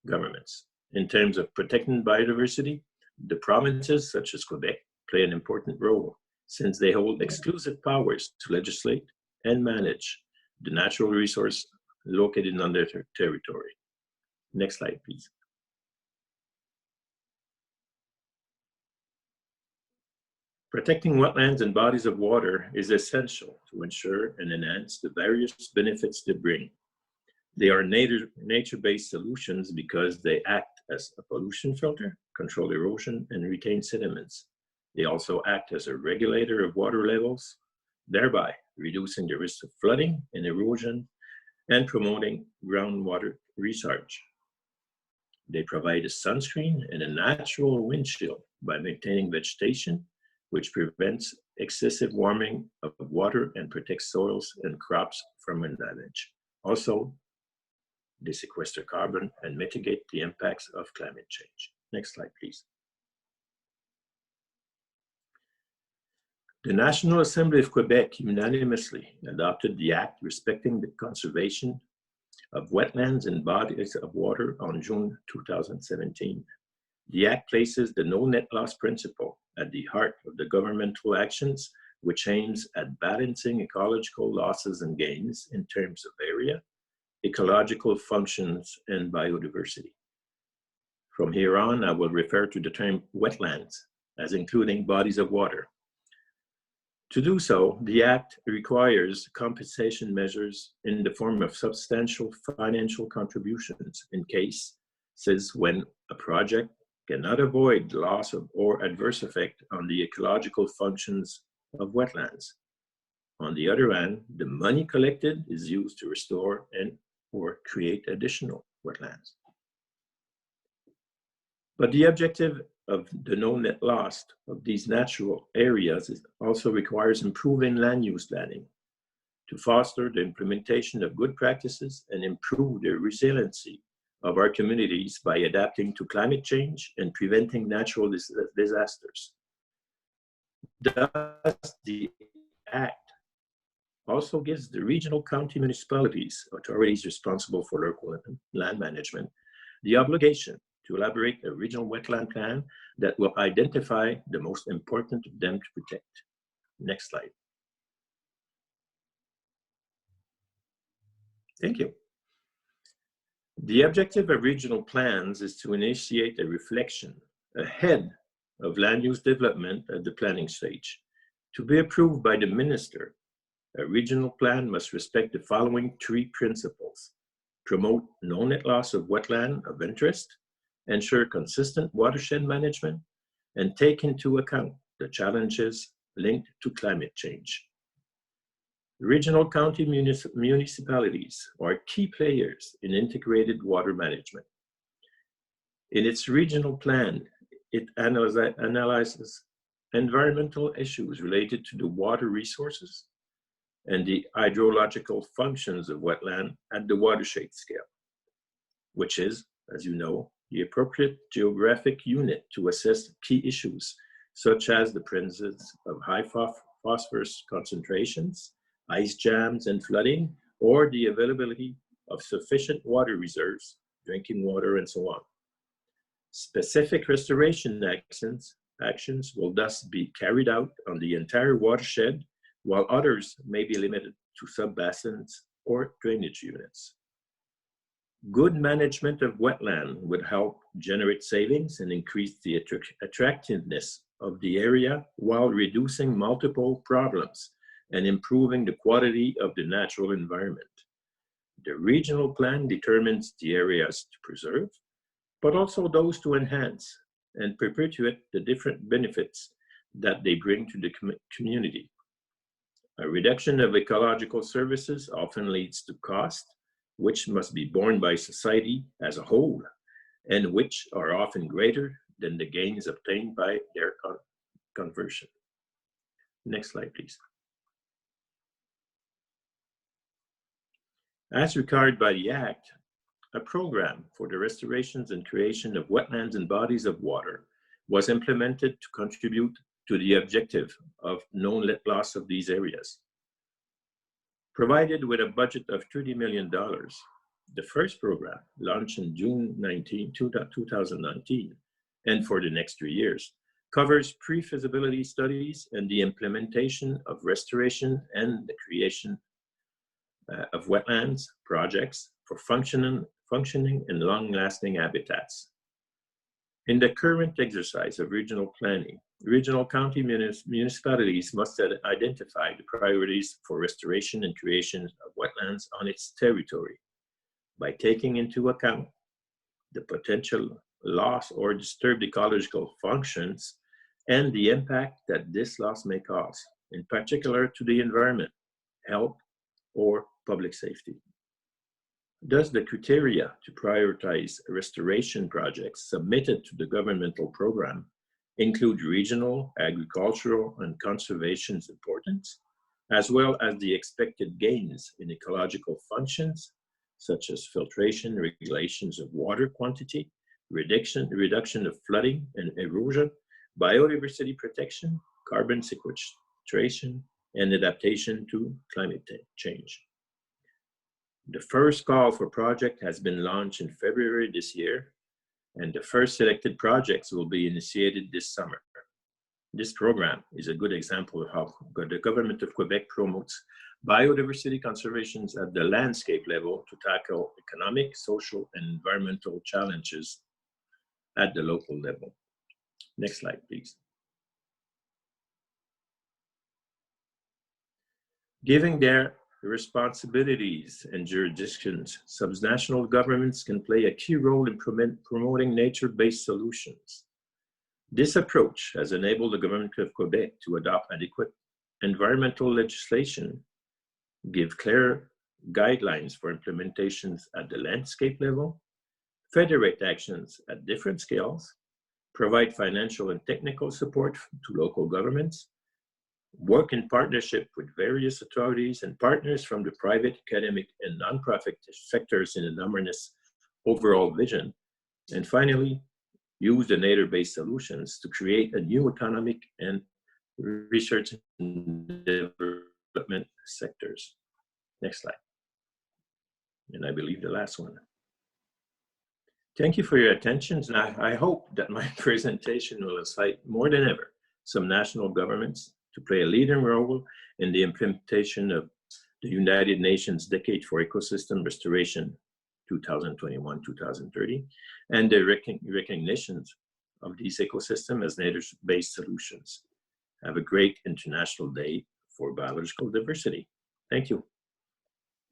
S7: governments. In terms of protecting biodiversity, the provinces, such as Quebec, play an important role since they hold exclusive powers to legislate and manage the natural resource located on their territory. Next slide, please. Protecting wetlands and bodies of water is essential to ensure and enhance the various benefits they bring. They are nature-based solutions because they act as a pollution filter, control erosion, and retain sediments. They also act as a regulator of water levels, thereby reducing the risk of flooding and erosion and promoting groundwater recharge. They provide a sunscreen and a natural windshield by maintaining vegetation, which prevents excessive warming of water and protects soils and crops from damage. Also, they sequester carbon and mitigate the impacts of climate change. Next slide, please. The National Assembly of Quebec unanimously adopted the Act respecting the conservation of wetlands and bodies of water on June 2017. The Act places the no net loss principle at the heart of the governmental actions, which aims at balancing ecological losses and gains in terms of area, ecological functions, and biodiversity. From here on, I will refer to the term wetlands as including bodies of water. To do so, the Act requires compensation measures in the form of substantial financial contributions in cases when a project cannot avoid loss of or adverse effect on the ecological functions of wetlands. On the other hand, the money collected is used to restore and or create additional wetlands. But the objective of the no net loss of these natural areas also requires improving land use planning to foster the implementation of good practices and improve the resiliency of our communities by adapting to climate change and preventing natural disasters. Thus, the Act also gives the regional county municipalities, authorities responsible for local land management, the obligation to elaborate a regional wetland plan that will identify the most important of them to protect. Next slide. Thank you. The objective of regional plans is to initiate a reflection ahead of land use development at the planning stage. To be approved by the minister, a regional plan must respect the following three principles: promote no net loss of wetland of interest, ensure consistent watershed management, and take into account the challenges linked to climate change. Regional county municipalities are key players in integrated water management. In its regional plan, it analyzes environmental issues related to the water resources and the hydrological functions of wetland at the watershed scale, which is, as you know, the appropriate geographic unit to assess key issues, such as the presence of high phosphorus concentrations, ice jams and flooding, or the availability of sufficient water reserves, drinking water, and so on. Specific restoration actions will thus be carried out on the entire watershed, while others may be limited to sub-basins or drainage units. Good management of wetland would help generate savings and increase the attractiveness of the area while reducing multiple problems and improving the quality of the natural environment. The regional plan determines the areas to preserve, but also those to enhance and perpetuate the different benefits that they bring to the community. A reduction of ecological services often leads to cost, which must be borne by society as a whole, and which are often greater than the gains obtained by their conversion. Next slide, please. As required by the Act, a program for the restorations and creation of wetlands and bodies of water was implemented to contribute to the objective of no net loss of these areas. Provided with a budget of $30 million, the first program, launched in June 2019, and for the next 3 years, covers pre-feasibility studies and the implementation of restoration and the creation of wetlands projects for functioning and long-lasting habitats. In the current exercise of regional planning, regional county municipalities must identify the priorities for restoration and creation of wetlands on its territory by taking into account the potential loss or disturbed ecological functions and the impact that this loss may cause, in particular to the environment, health, or public safety. Thus, the criteria to prioritize restoration projects submitted to the governmental program include regional, agricultural, and conservation importance, as well as the expected gains in ecological functions, such as filtration, regulations of water quantity, reduction of flooding and erosion, biodiversity protection, carbon sequestration, and adaptation to climate change. The first call for project has been launched in February this year, and the first selected projects will be initiated this summer. This program is a good example of how the government of Quebec promotes biodiversity conservation at the landscape level to tackle economic, social, and environmental challenges at the local level. Next slide, please. Given their responsibilities and jurisdictions, subnational governments can play a key role in promoting nature-based solutions. This approach has enabled the government of Quebec to adopt adequate environmental legislation, give clear guidelines for implementations at the landscape level, federate actions at different scales, provide financial and technical support to local governments, work in partnership with various authorities and partners from the private, academic, and nonprofit sectors in a harmonious overall vision, and finally, use the nature-based solutions to create a new economic and research and development sectors. Next slide. And I believe the last one. Thank you for your attention, and I hope that my presentation will incite more than ever some national governments to play a leading role in the implementation of the United Nations Decade for Ecosystem Restoration 2021-2030 and the recognition of these ecosystems as nature-based solutions. Have a great International Day for Biological Diversity. Thank you.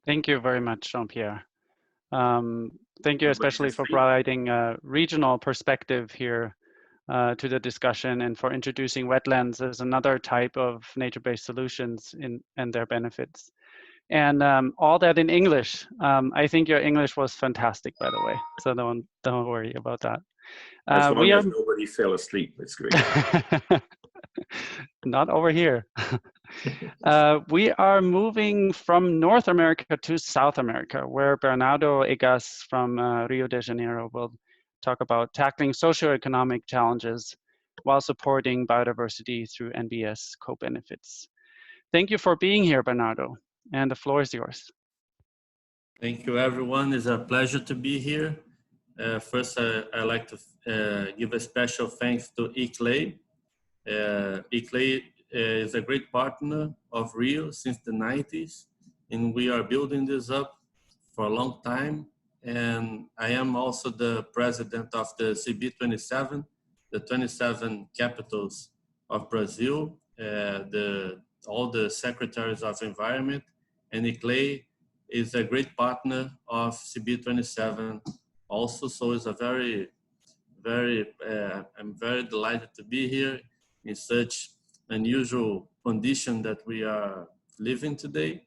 S1: Thank you very much, Jean-Pierre. Thank you especially for providing a regional perspective here to the discussion and for introducing wetlands as another type of nature-based solutions and their benefits. And all that in English. I think your English was fantastic, by the way, so don't worry about that.
S7: As long as nobody fell asleep, it's great.
S1: Not over here. We are moving from North America to South America, where Bernardo Egas from Rio de Janeiro will talk about tackling socioeconomic challenges while supporting biodiversity through NBS co-benefits. Thank you for being here, Bernardo, and the floor is yours.
S8: Thank you, everyone. It's a pleasure to be here. First, I'd like to give a special thanks to ICLEI. ICLEI is a great partner of Rio since the 90s, and we are building this up for a long time. And I am also the president of the CB27, the 27 capitals of Brazil, all the secretaries of environment, and ICLEI is a great partner of CB27 also. So it's a I'm very delighted to be here in such unusual condition that we are living today.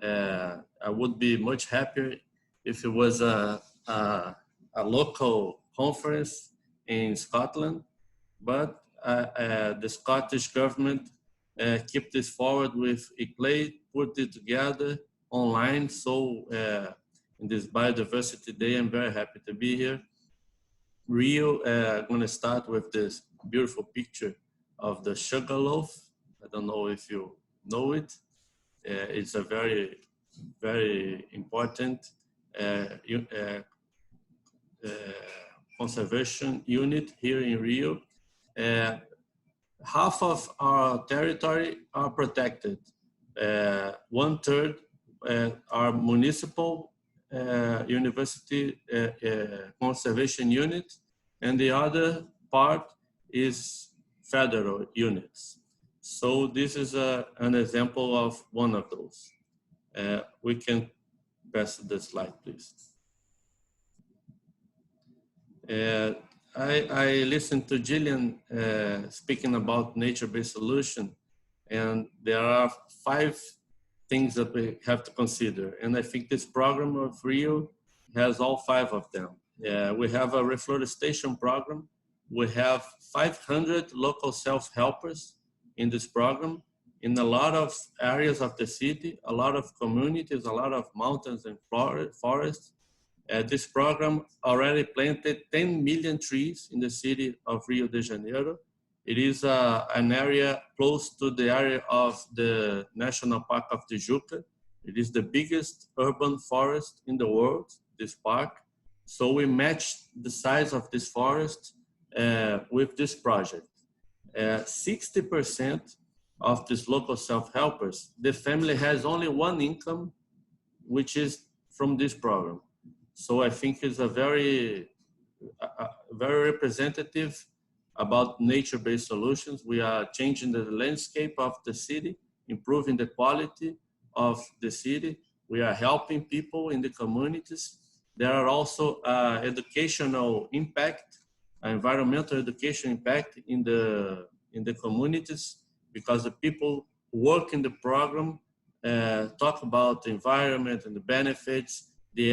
S8: I would be much happier if it was a local conference in Scotland, but the Scottish government kept this forward with ICLEI, put it together online. So in this Biodiversity Day, I'm very happy to be here. Rio, I'm going to start with this beautiful picture of the sugarloaf. I don't know if you know it. It's a very, very important conservation unit here in Rio. Half of our territory are protected. 1/3 are municipal university conservation unit, and the other part is federal units. So this is an example of one of those. We can pass the slide, please. I listened to Gillian speaking about nature-based solution, and there are 5 things that we have to consider. And I think this program of Rio has all 5 of them. We have a reforestation program. We have 500 local self-helpers in this program in a lot of areas of the city, a lot of communities, a lot of mountains and forests. This program already planted 10 million trees in the city of Rio de Janeiro. It is an area close to the area of the National Park of Tijuca. It is the biggest urban forest in the world, this park. So we matched the size of this forest with this project. 60% of these local self-helpers, the family has only one income, which is from this program. So I think it's a very representative about nature-based solutions. We are changing the landscape of the city, improving the quality of the city. We are helping people in the communities. There are also educational impact, environmental education impact in the communities, because the people who work in the program talk about the environment and the benefits. The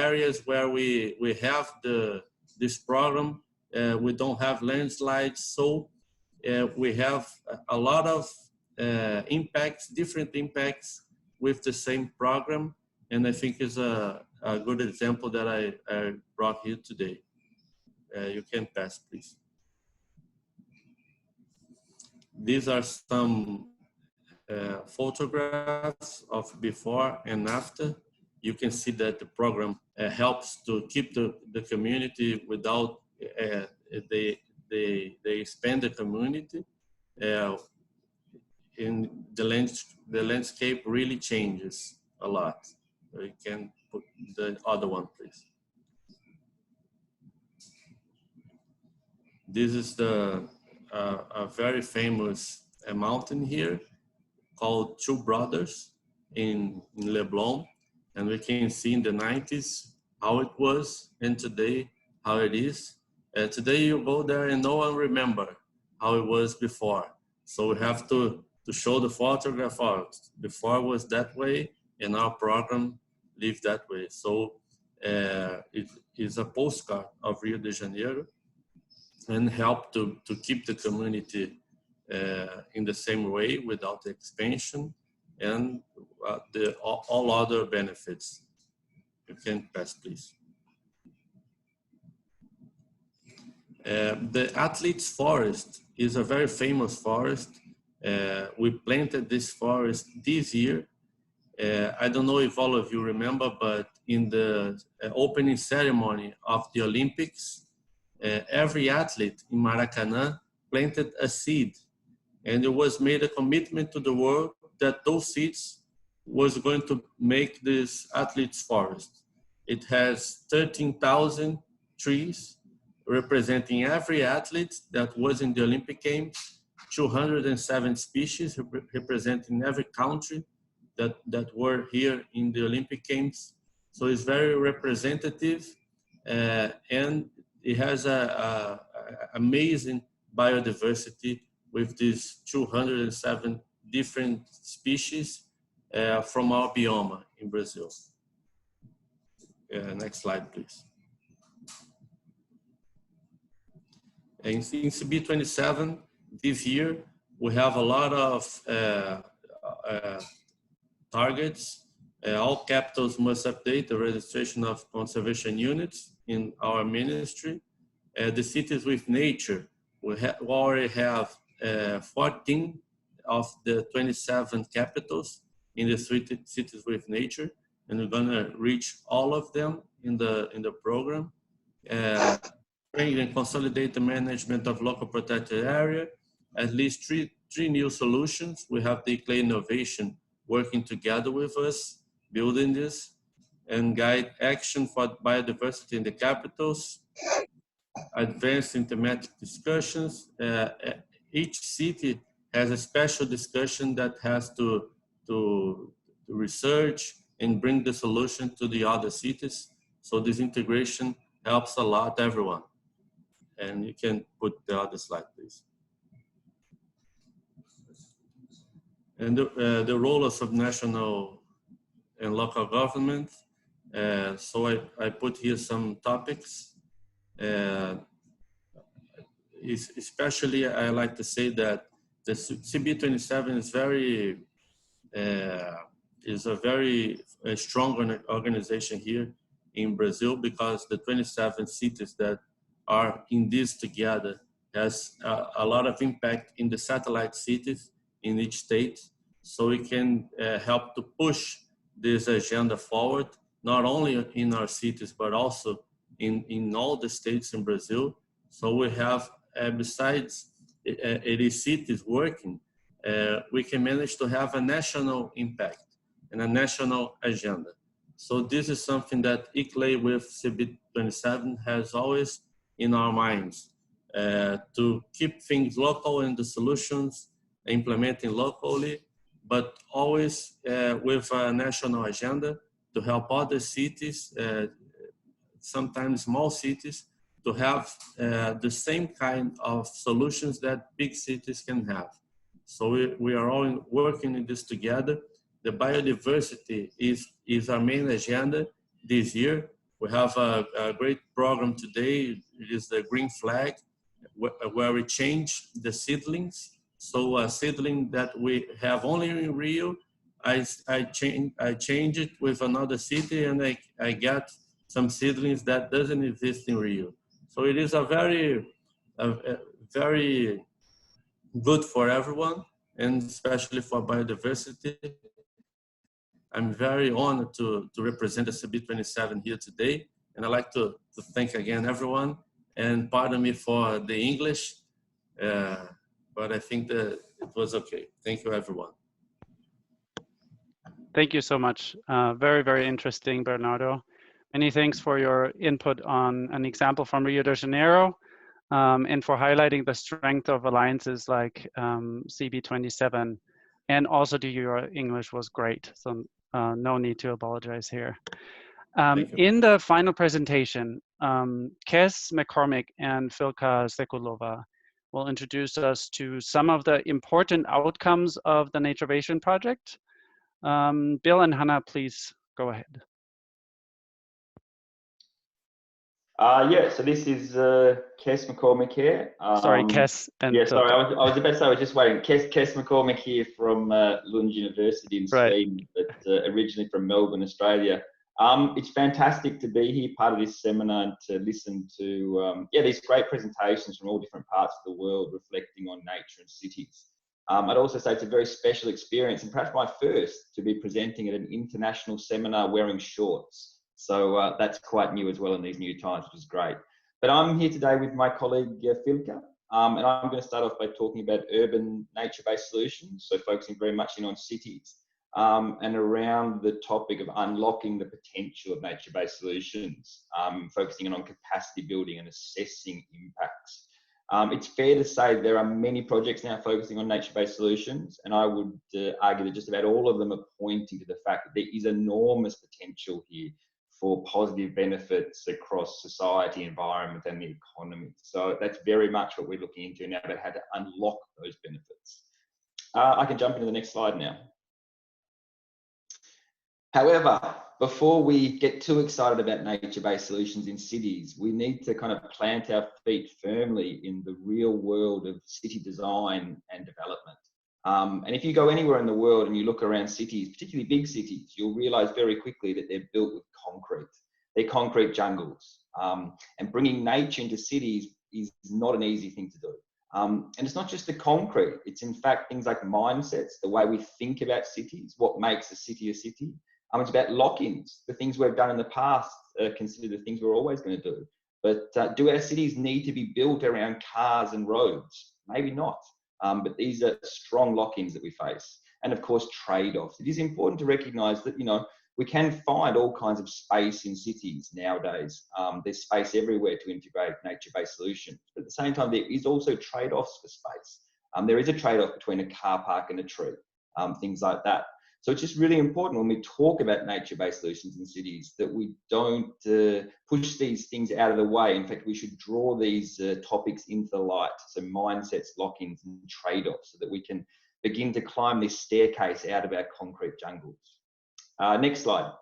S8: areas where we have this program, we don't have landslides, so we have a lot of impacts, different impacts with the same program, and I think is a good example that I brought here today. You can pass, please. These are some photographs of before and after. You can see that the program helps to keep the community without they expand the community. In the landscape really changes a lot. You can put the other one, please. This is a very famous mountain here called Two Brothers in Leblon. And we can see in the 90s how it was, and today how it is. Today you go there and no one remember how it was before. So we have to show the photograph out. Before was that way, and our program lived that way. So it is a postcard of Rio de Janeiro, and help to keep the community in the same way without the expansion and all other benefits. You can pass, please. The Athletes Forest is a very famous forest. We planted this forest this year. I don't know if all of you remember, but in the opening ceremony of the Olympics, every athlete in Maracanã planted a seed, and it was made a commitment to the world that those seeds was going to make this athletes forest. It has 13,000 trees representing every athlete that was in the Olympic Games, 207 species representing every country that were here in the Olympic Games. So it's very representative, and it has a amazing biodiversity with these 207 different species from our biome in Brazil. Next slide, please. In CB27 this year, we have a lot of targets. All capitals must update the registration of conservation units in our ministry. The cities with nature, we already have 14 of the 27 capitals in the cities with nature, and we're gonna reach all of them in the program. Bring and consolidate the management of local protected area. At least three new solutions. We have the ICLEI Innovation working together with us, building this, and guide action for biodiversity in the capitals. Advance in thematic discussions. Each city has a special discussion that has to research and bring the solution to the other cities. So this integration helps a lot everyone. And you can put the other slide, please. And the role of subnational and local government. So I put here some topics. Especially, I like to say that the CB27 is a very strong organization here in Brazil, because the 27 cities that are in this together has a lot of impact in the satellite cities in each state. So we can help to push this agenda forward, not only in our cities, but also in all the states in Brazil. So we have, besides 80 cities working, we can manage to have a national impact and a national agenda. So this is something that ICLEI with CB27 has always in our minds, to keep things local and the solutions implementing locally, but always with a national agenda to help other cities, sometimes small cities, to have the same kind of solutions that big cities can have. So we are all working in this together. The biodiversity is our main agenda this year. We have a great program today. It is the green flag, where we change the seedlings. So a seedling that we have only in Rio, I change it with another city, and I get some seedlings that doesn't exist in Rio. So it is a very good for everyone, and especially for biodiversity. I'm very honored to represent the CB27 here today. And I'd like to thank again everyone, and pardon me for the English, but I think that it was okay. Thank you, everyone.
S1: Thank you so much. Very, very interesting, Bernardo. Many thanks for your input on an example from Rio de Janeiro, and for highlighting the strength of alliances like CB27. And also your English was great, so no need to apologize here. In the final presentation, Kes McCormick and Filka Sekulova will introduce us to some of the important outcomes of the Naturevation project. Bill and Hannah, please go ahead.
S9: Yeah, so this is Kes McCormick here.
S1: Sorry, Kes. And
S9: yeah, sorry, I was about to say, I was just waiting. Kes McCormick here from Lund University in Sweden, but originally from Melbourne, Australia. It's fantastic to be here, part of this seminar, and to listen to these great presentations from all different parts of the world reflecting on nature and cities. I'd also say it's a very special experience, and perhaps my first to be presenting at an international seminar wearing shorts. So that's quite new as well in these new times, which is great. But I'm here today with my colleague Filka, and I'm going to start off by talking about urban nature-based solutions, so focusing very much in on cities, and around the topic of unlocking the potential of nature-based solutions, focusing on capacity building and assessing impacts. It's fair to say there are many projects now focusing on nature-based solutions, and I would argue that just about all of them are pointing to the fact that there is enormous potential here for positive benefits across society, environment, and the economy. So that's very much what we're looking into now, about how to unlock those benefits. I can jump into the next slide now. However, before we get too excited about nature-based solutions in cities, we need to kind of plant our feet firmly in the real world of city design and development. And if you go anywhere in the world and you look around cities, particularly big cities, you'll realize very quickly that they're built with concrete. They're concrete jungles. And bringing nature into cities is not an easy thing to do. And it's not just the concrete, it's in fact things like mindsets, the way we think about cities, what makes a city a city. It's about lock-ins, the things we've done in the past, consider the things we're always going to do. But do our cities need to be built around cars and roads? Maybe not. But these are strong lock-ins that we face. And of course, trade-offs. It is important to recognise that, you know, we can find all kinds of space in cities nowadays. There's space everywhere to integrate nature-based solutions. But at the same time, there is also trade-offs for space. There is a trade-off between a car park and a tree, things like that. So it's just really important when we talk about nature-based solutions in cities that we don't push these things out of the way. In fact, we should draw these topics into the light. So mindsets, lock-ins and trade-offs so that we can begin to climb this staircase out of our concrete jungles. Next slide.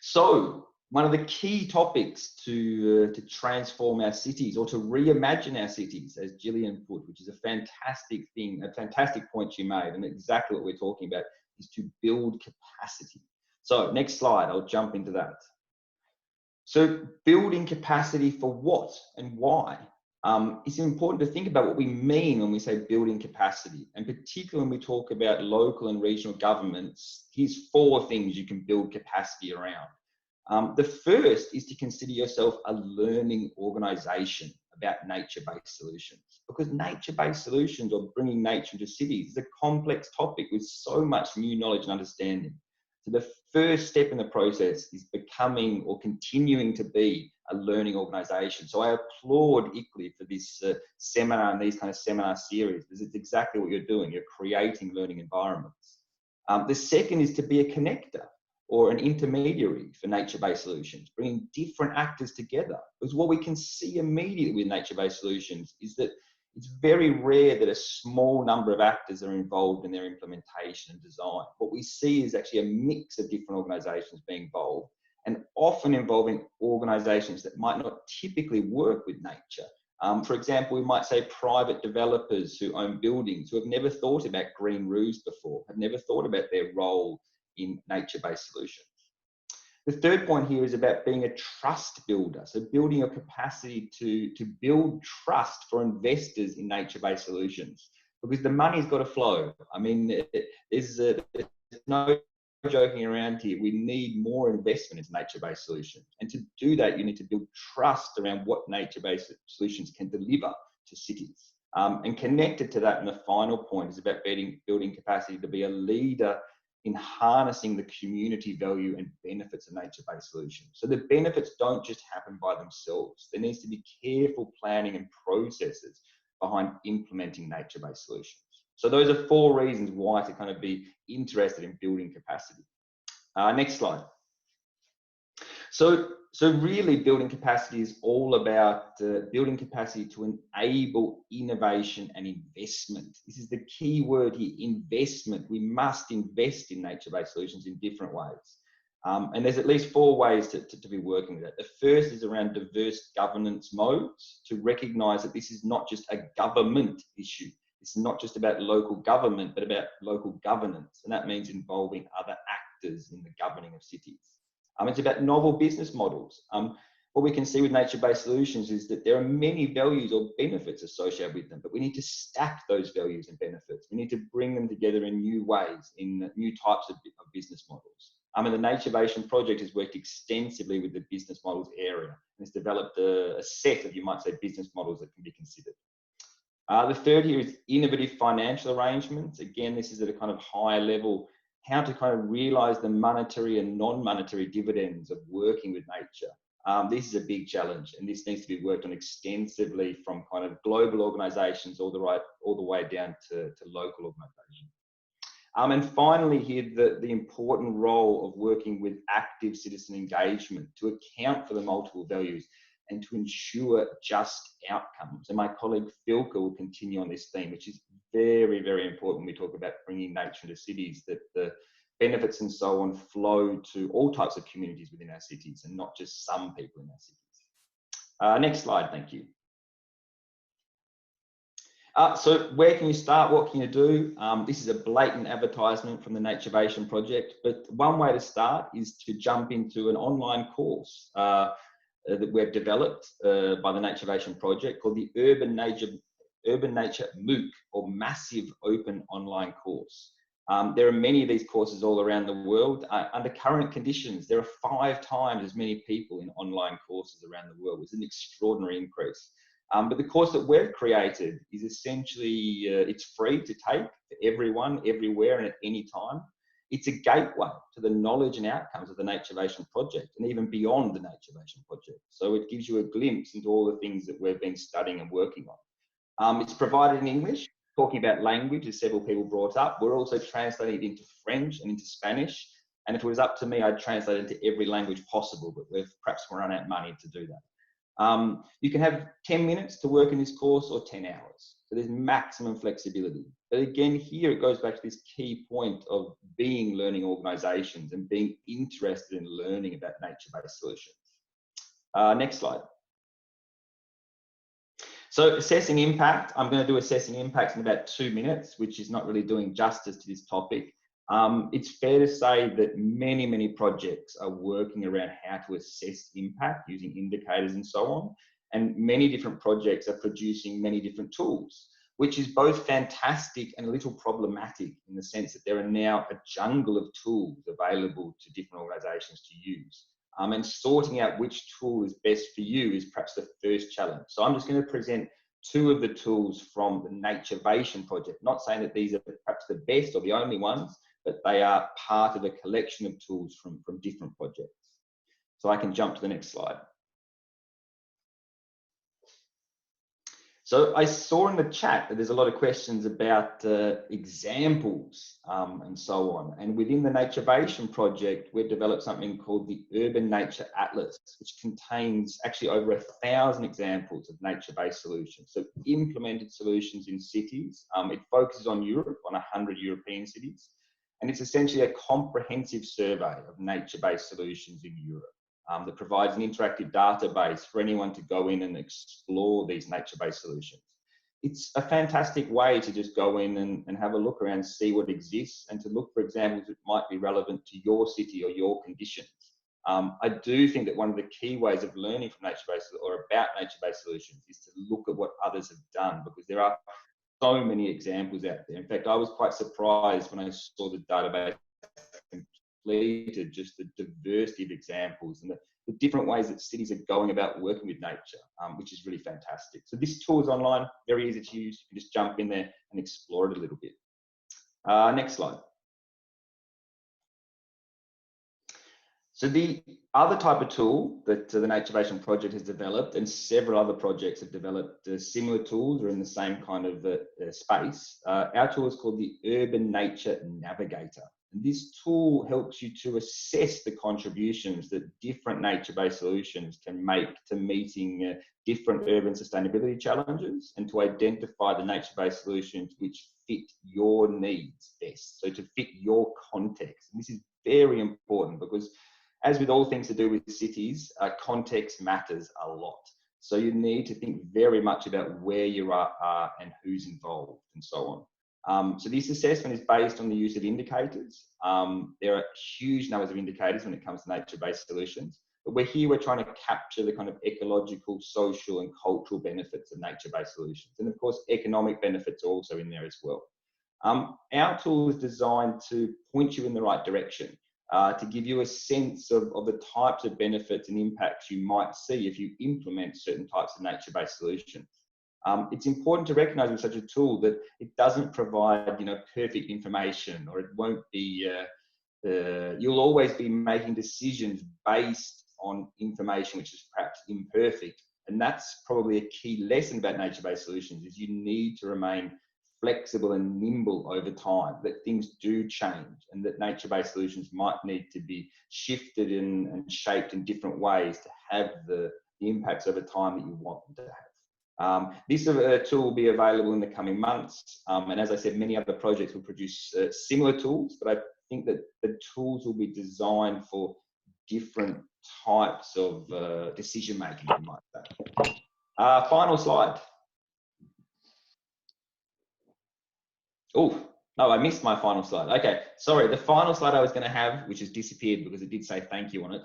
S9: So one of the key topics to transform our cities or to reimagine our cities, as Gillian put, which is a fantastic thing, a fantastic point you made, and exactly what we're talking about, is to build capacity. So next slide, I'll jump into that. So building capacity for what and why? It's important to think about what we mean when we say building capacity, and particularly when we talk about local and regional governments. Here's 4 things you can build capacity around. The first is to consider yourself a learning organisation about nature-based solutions, because nature-based solutions or bringing nature into cities is a complex topic with so much new knowledge and understanding. So the first step in the process is becoming or continuing to be a learning organisation. So I applaud ICLEI for this seminar and these kind of seminar series, because it's exactly what you're doing. You're creating learning environments. The second is to be a connector or an intermediary for nature-based solutions, bringing different actors together. Because what we can see immediately with nature-based solutions is that it's very rare that a small number of actors are involved in their implementation and design. What we see is actually a mix of different organisations being involved, and often involving organisations that might not typically work with nature. For example, we might say private developers who own buildings who have never thought about green roofs before, have never thought about their role in nature-based solutions. The third point here is about being a trust builder. So building your capacity to build trust for investors in nature-based solutions, because the money's got to flow. I mean, there's no joking around here. We need more investment into nature-based solutions. And to do that, you need to build trust around what nature-based solutions can deliver to cities. And connected to that, and the final point is about building capacity to be a leader in harnessing the community value and benefits of nature-based solutions. So the benefits don't just happen by themselves. There needs to be careful planning and processes behind implementing nature-based solutions. So those are 4 reasons why to kind of be interested in building capacity. Next slide. So really building capacity is all about building capacity to enable innovation and investment. This is the key word here, investment. We must invest in nature-based solutions in different ways. And there's at least 4 ways to be working with that. The first is around diverse governance modes, to recognise that this is not just a government issue. It's not just about local government, but about local governance. And that means involving other actors in the governing of cities. It's about novel business models. What we can see with nature-based solutions is that there are many values or benefits associated with them, but we need to stack those values and benefits. We need to bring them together in new ways, in new types of business models. And the Nature-Based Project has worked extensively with the business models area and has developed a set of, you might say, business models that can be considered. The third here is innovative financial arrangements. Again, this is at a kind of higher level, how to kind of realise the monetary and non-monetary dividends of working with nature. This is a big challenge, and this needs to be worked on extensively from kind of global organisations all the way down to local organisations. And finally here, the important role of working with active citizen engagement to account for the multiple values and to ensure just outcomes. And my colleague Filka will continue on this theme, which is very, very important when we talk about bringing nature into cities, that benefits and so on flow to all types of communities within our cities and not just some people in our cities. Next slide, thank you. So where can you start? What can you do? This is a blatant advertisement from the Natureation Project, but one way to start is to jump into an online course that we've developed by the Natureation Project called the Urban Nature MOOC, or Massive Open Online Course. There are many of these courses all around the world. Under current conditions, there are 5 times as many people in online courses around the world. It's an extraordinary increase. But the course that we've created is essentially, it's free to take for everyone, everywhere and at any time. It's a gateway to the knowledge and outcomes of the Natureation Project and even beyond the Natureation Project. So it gives you a glimpse into all the things that we've been studying and working on. It's provided in English, talking about language, as several people brought up. We're also translating it into French and into Spanish. And if it was up to me, I'd translate it into every language possible, but we've perhaps run out of money to do that. You can have 10 minutes to work in this course or 10 hours. So there's maximum flexibility. But again, here it goes back to this key point of being learning organisations and being interested in learning about nature-based solutions. Next slide. So assessing impact, I'm going to do assessing impact in about 2 minutes, which is not really doing justice to this topic. It's fair to say that many projects are working around how to assess impact using indicators and so on. And many different projects are producing many different tools, which is both fantastic and a little problematic in the sense that there are now a jungle of tools available to different organisations to use. And sorting out which tool is best for you is perhaps the first challenge. So I'm just going to present 2 of the tools from the Natureation Project, not saying that these are perhaps the best or the only ones, but they are part of a collection of tools from different projects. So I can jump to the next slide. So I saw in the chat that there's a lot of questions about examples and so on. And within the Natureation Project, we've developed something called the Urban Nature Atlas, which contains actually over 1,000 examples of nature-based solutions. So implemented solutions in cities. It focuses on Europe, on 100 European cities. And it's essentially a comprehensive survey of nature-based solutions in Europe. That provides an interactive database for anyone to go in and explore these nature-based solutions. It's a fantastic way to just go in and have a look around, see what exists, and to look for examples that might be relevant to your city or your conditions. I do think that one of the key ways of learning from nature-based or about nature-based solutions is to look at what others have done, because there are so many examples out there. In fact, I was quite surprised when I saw the database completed, just the diversity of examples and the different ways that cities are going about working with nature, which is really fantastic. So this tool is online, very easy to use. You can just jump in there and explore it a little bit. Next slide. So the other type of tool that the Natureation Project has developed, and several other projects have developed similar tools or in the same kind of space, our tool is called the Urban Nature Navigator. And this tool helps you to assess the contributions that different nature-based solutions can make to meeting different urban sustainability challenges, and to identify the nature-based solutions which fit your needs best, so to fit your context. And this is very important because, as with all things to do with cities, context matters a lot. So you need to think very much about where you are and who's involved and so on. So this assessment is based on the use of indicators. There are huge numbers of indicators when it comes to nature-based solutions, but we're trying to capture the kind of ecological, social and cultural benefits of nature-based solutions. And of course, economic benefits are also in there as well. Our tool is designed to point you in the right direction, to give you a sense of the types of benefits and impacts you might see if you implement certain types of nature-based solutions. It's important to recognise with such a tool that it doesn't provide, perfect information, or it won't be. You'll always be making decisions based on information which is perhaps imperfect, and that's probably a key lesson about nature-based solutions: is you need to remain flexible and nimble over time. That things do change, and that nature-based solutions might need to be shifted and shaped in different ways to have the impacts over time that you want them to have. This tool will be available in the coming months, and as I said, many other projects will produce similar tools, but I think that the tools will be designed for different types of decision making, you might say. Final slide. Oh, I missed my final slide. Okay, sorry. The final slide I was going to have, which has disappeared because it did say thank you on it,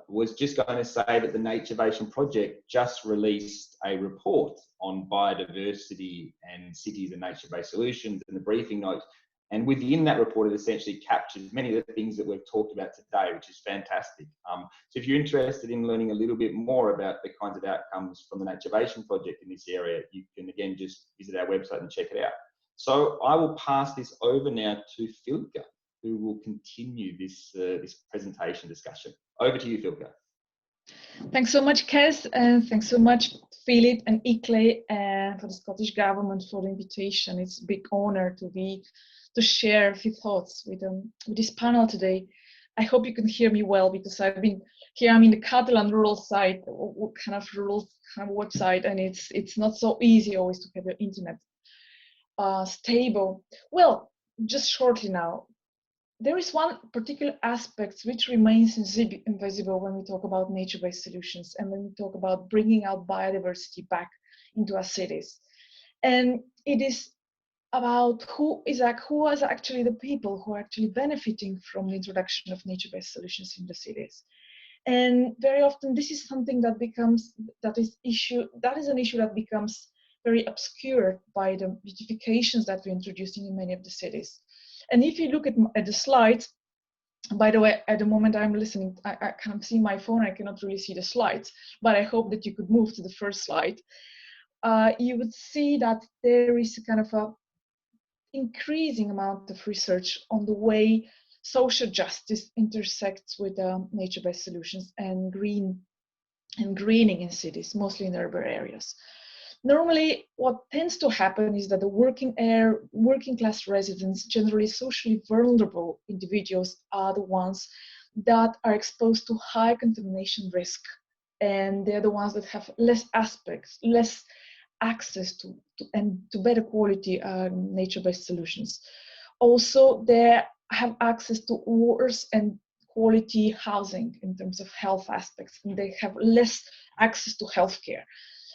S9: was just going to say that the Naturevation Project just released a report on biodiversity and cities and nature-based solutions and the briefing notes. And within that report, it essentially captures many of the things that we've talked about today, which is fantastic. So if you're interested in learning a little bit more about the kinds of outcomes from the Naturevation Project in this area, you can again just visit our website and check it out. So I will pass this over now to Filka, who will continue this, this presentation discussion. Over to you, Filka.
S10: Thanks so much, Kes, and thanks so much, Philip and ICLEI, and for the Scottish Government for the invitation. It's a big honor to share a few thoughts with this panel today. I hope you can hear me well, because I'm in the Catalan rural side, kind of rural kind of website, and it's not so easy always to have your internet stable. Well, just shortly now, there is one particular aspect which remains invisible when we talk about nature-based solutions and when we talk about bringing out biodiversity back into our cities. And it is about who is actually the people who are actually benefiting from the introduction of nature-based solutions in the cities. And very often this is something that is an issue that becomes very obscured by the beautifications that we're introducing in many of the cities. And if you look at the slides, by the way, at the moment I'm listening, I can't see my phone, I cannot really see the slides, but I hope that you could move to the first slide. You would see that there is a kind of a increasing amount of research on the way social justice intersects with nature-based solutions and greening in cities, mostly in urban areas. Normally, what tends to happen is that the working class residents, generally socially vulnerable individuals, are the ones that are exposed to high contamination risk, and they're the ones that have less access to better quality nature-based solutions. Also, they have access to worse and quality housing in terms of health aspects, and they have less access to healthcare.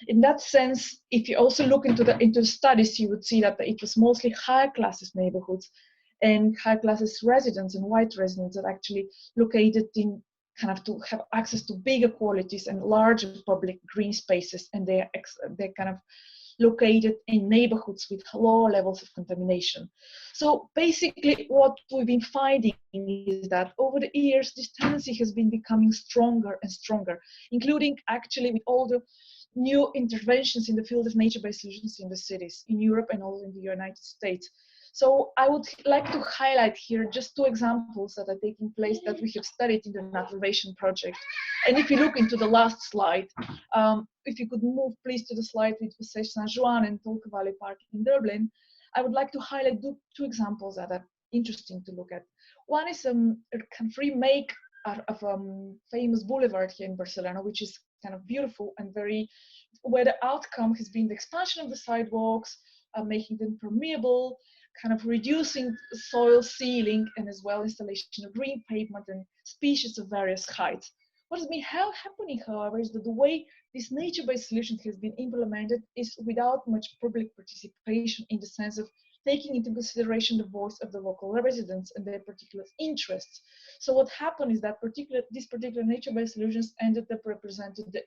S10: In that sense, if you also look into the studies, you would see that it was mostly higher classes neighborhoods and higher classes residents and white residents that actually located in kind of to have access to bigger qualities and larger public green spaces, and they're kind of located in neighborhoods with low levels of contamination. So basically what we've been finding is that over the years, this tendency has been becoming stronger and stronger, including actually with all the new interventions in the field of nature-based solutions in the cities, in Europe and also in the United States. So I would like to highlight here just two examples that are taking place that we have studied in the Naturevation Project. And if you look into the last slide, if you could move please to the slide with Visage Saint-Joan and Tolka Valley Park in Dublin, I would like to highlight two examples that are interesting to look at. One is a kind of remake of a famous boulevard here in Barcelona, which is kind of beautiful and where the outcome has been the expansion of the sidewalks, making them permeable, kind of reducing soil sealing, and as well installation of green pavement and species of various heights. What has been happening, however, is that the way this nature-based solution has been implemented is without much public participation, in the sense of taking into consideration the voice of the local residents and their particular interests. So what happened is that these particular nature-based solutions ended up representing the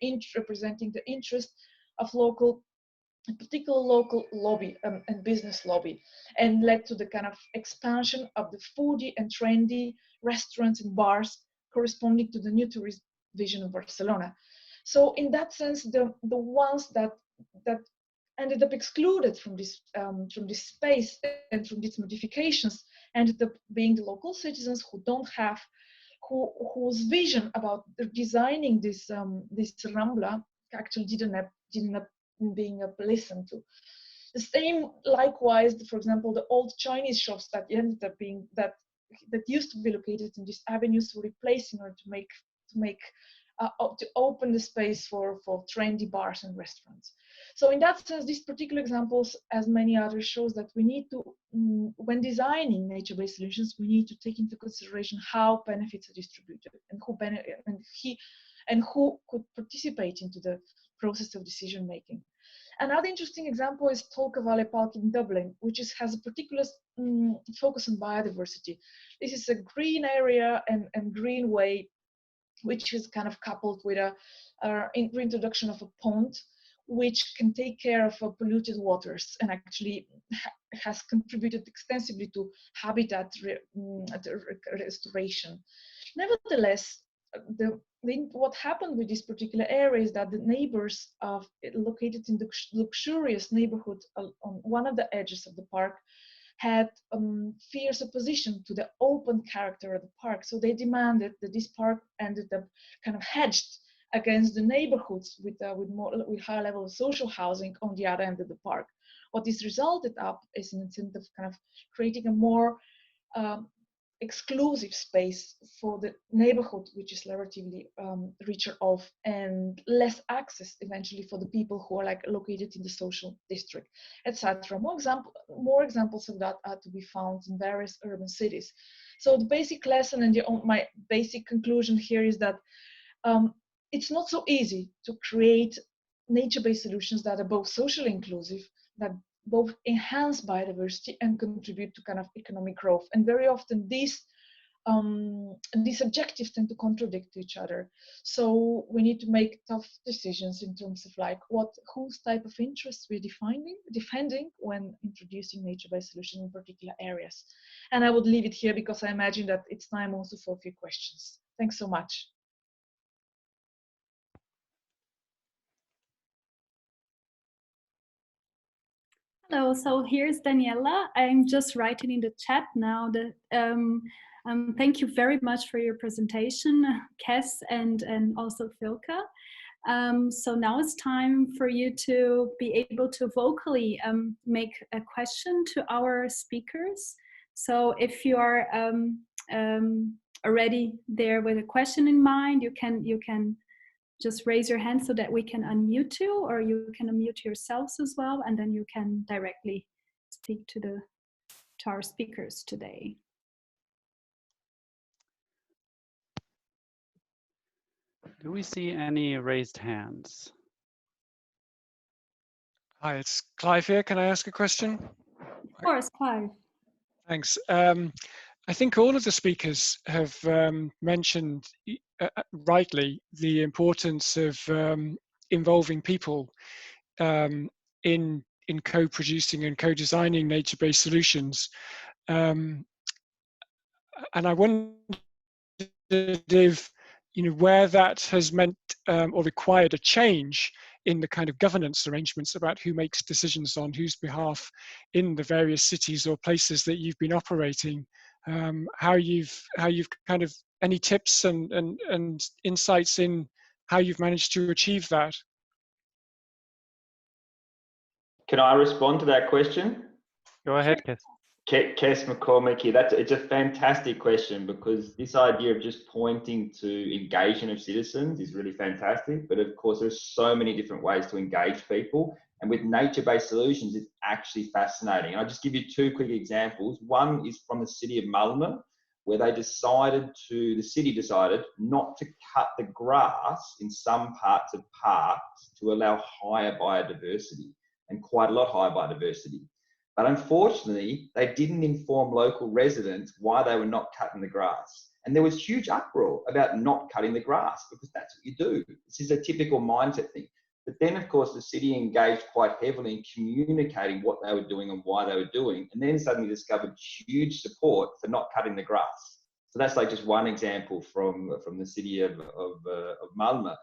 S10: interest of a particular local lobby and business lobby, and led to the kind of expansion of the foodie and trendy restaurants and bars corresponding to the new tourist vision of Barcelona. So in that sense, the ones that ended up excluded from this space and from these modifications ended up being the local citizens whose vision about designing this Rambla actually didn't being listened to. The same likewise, for example, the old Chinese shops that ended up being that used to be located in these avenues were replaced in order to make to open the space for trendy bars and restaurants. So in that sense, these particular examples, as many others, shows that we need to, when designing nature-based solutions, we need to take into consideration how benefits are distributed and who could participate into the process of decision making. Another interesting example is Tolka Valley Park in Dublin, which has a particular focus on biodiversity. This is a green area and green way, which is kind of coupled with a reintroduction of a pond, which can take care of polluted waters and actually has contributed extensively to habitat restoration. Nevertheless, what happened with this particular area is that the neighbors located in the luxurious neighborhood on one of the edges of the park had fierce opposition to the open character of the park. So they demanded that this park ended up kind of hedged against the neighborhoods with high level of social housing on the other end of the park. What this resulted up is an incentive of kind of creating a more exclusive space for the neighborhood, which is relatively richer off, and less access eventually for the people who are like located in the social district, etc. More examples of that are to be found in various urban cities. So the basic lesson and my basic conclusion here is that it's not so easy to create nature-based solutions that are both socially inclusive, that both enhance biodiversity and contribute to kind of economic growth. And very often these objectives tend to contradict each other. So we need to make tough decisions in terms of like whose type of interests we're defending when introducing nature-based solutions in particular areas. And I would leave it here because I imagine that it's time also for a few questions. Thanks so much.
S2: Hello, so here's Daniela. I'm just writing in the chat now that thank you very much for your presentation, Kes and also Filka. So now it's time for you to be able to vocally make a question to our speakers. So if you are already there with a question in mind, you can just raise your hand so that we can unmute you, or you can unmute yourselves as well, and then you can directly speak to our speakers today.
S1: Do we see any raised hands?
S11: Hi, it's Clive here. Can I ask a question?
S2: Of course, Clive.
S11: Thanks. I think all of the speakers have mentioned rightly the importance of involving people in co-producing and co-designing nature-based solutions. And I wondered if, where that has meant or required a change in the kind of governance arrangements about who makes decisions on whose behalf in the various cities or places that you've been operating, how you've kind of, any tips and insights in how you've managed to achieve that?
S9: Can I respond to that question?
S1: Go ahead, Kes.
S9: Kes McCormick here. It's a fantastic question, because this idea of just pointing to engagement of citizens is really fantastic. But of course, there's so many different ways to engage people. And with nature-based solutions, it's actually fascinating. And I'll just give you two quick examples. One is from the city of Malmö, where the city decided not to cut the grass in some parts of parks to allow higher biodiversity, and quite a lot higher biodiversity. But unfortunately, they didn't inform local residents why they were not cutting the grass. And there was huge uproar about not cutting the grass, because that's what you do. This is a typical mindset thing. But then, of course, the city engaged quite heavily in communicating what they were doing and why they were doing, and then suddenly discovered huge support for not cutting the grass. So that's like just one example from the city of Malmö.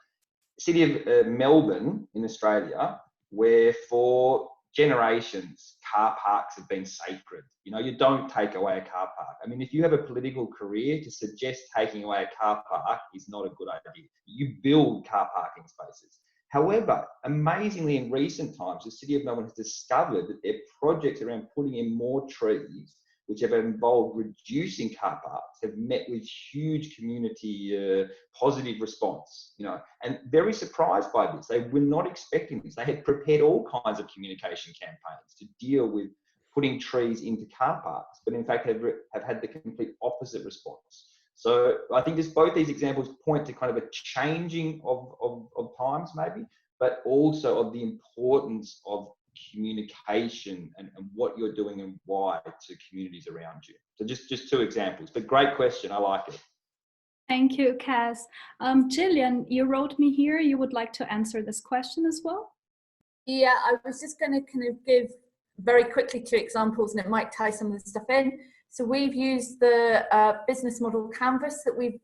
S9: The city of Melbourne in Australia, where for generations car parks have been sacred. You don't take away a car park. I mean, if you have a political career, to suggest taking away a car park is not a good idea. You build car parking spaces. However, amazingly, in recent times, the city of Melbourne has discovered that their projects around putting in more trees which have involved reducing car parks, have met with huge community positive response, you know, and very surprised by this. They were not expecting this. They had prepared all kinds of communication campaigns to deal with putting trees into car parks, but in fact have had the complete opposite response. So I think just both these examples point to kind of a changing of times maybe, but also of the importance of communication and what you're doing and why to communities around you. So just two examples, but great question, I like it.
S2: Thank you, Cass. Gillian, you wrote me here, you would like to answer this question as well?
S4: Yeah, I was just going to kind of give very quickly two examples, and it might tie some of the stuff in. So we've used the business model canvas that we've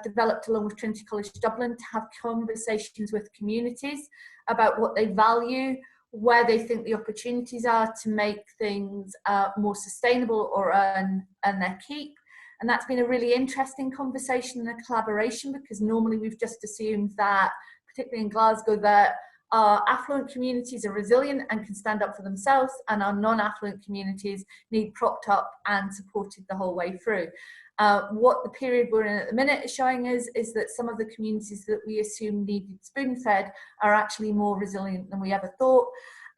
S4: developed along with Trinity College Dublin to have conversations with communities about what they value, where they think the opportunities are to make things more sustainable or earn their keep. And that's been a really interesting conversation and a collaboration, because normally we've just assumed that, particularly in Glasgow, that our affluent communities are resilient and can stand up for themselves, and our non-affluent communities need propped up and supported the whole way through. What the period we're in at the minute is showing us is that some of the communities that we assumed needed spoon-fed are actually more resilient than we ever thought.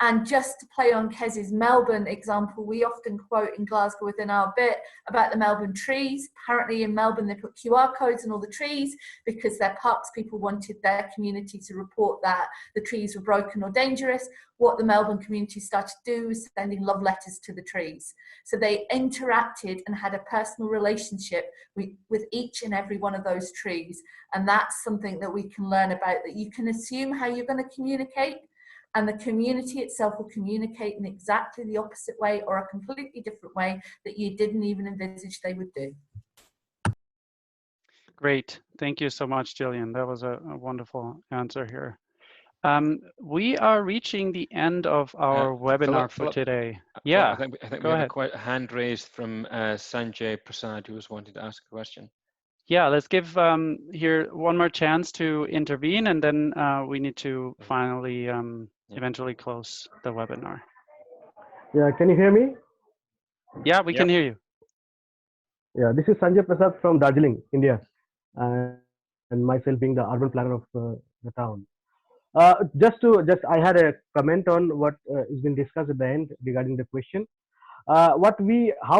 S4: And just to play on Kez's Melbourne example, we often quote in Glasgow within our bit about the Melbourne trees. Apparently in Melbourne they put QR codes on all the trees because their parks people wanted their community to report that the trees were broken or dangerous. What the Melbourne community started to do was sending love letters to the trees. So they interacted and had a personal relationship with each and every one of those trees. And that's something that we can learn about, that you can assume how you're going to communicate, and the community itself will communicate in exactly the opposite way or a completely different way that you didn't even envisage they would do.
S1: Great. Thank you so much, Gillian. That was a wonderful answer here. We are reaching the end of our webinar for today. Yeah,
S3: I think we have quite a hand raised from Sanjay Prasad, who was wanting to ask a question.
S1: Yeah, let's give here one more chance to intervene, and then we need to finally eventually close the webinar.
S12: Yeah, can you hear me?
S1: Yeah, we can hear you.
S12: Yeah, this is Sanjay Prasad from Darjeeling, India, and myself being the urban planner of the town. I had a comment on what has been discussed at the end regarding the question. How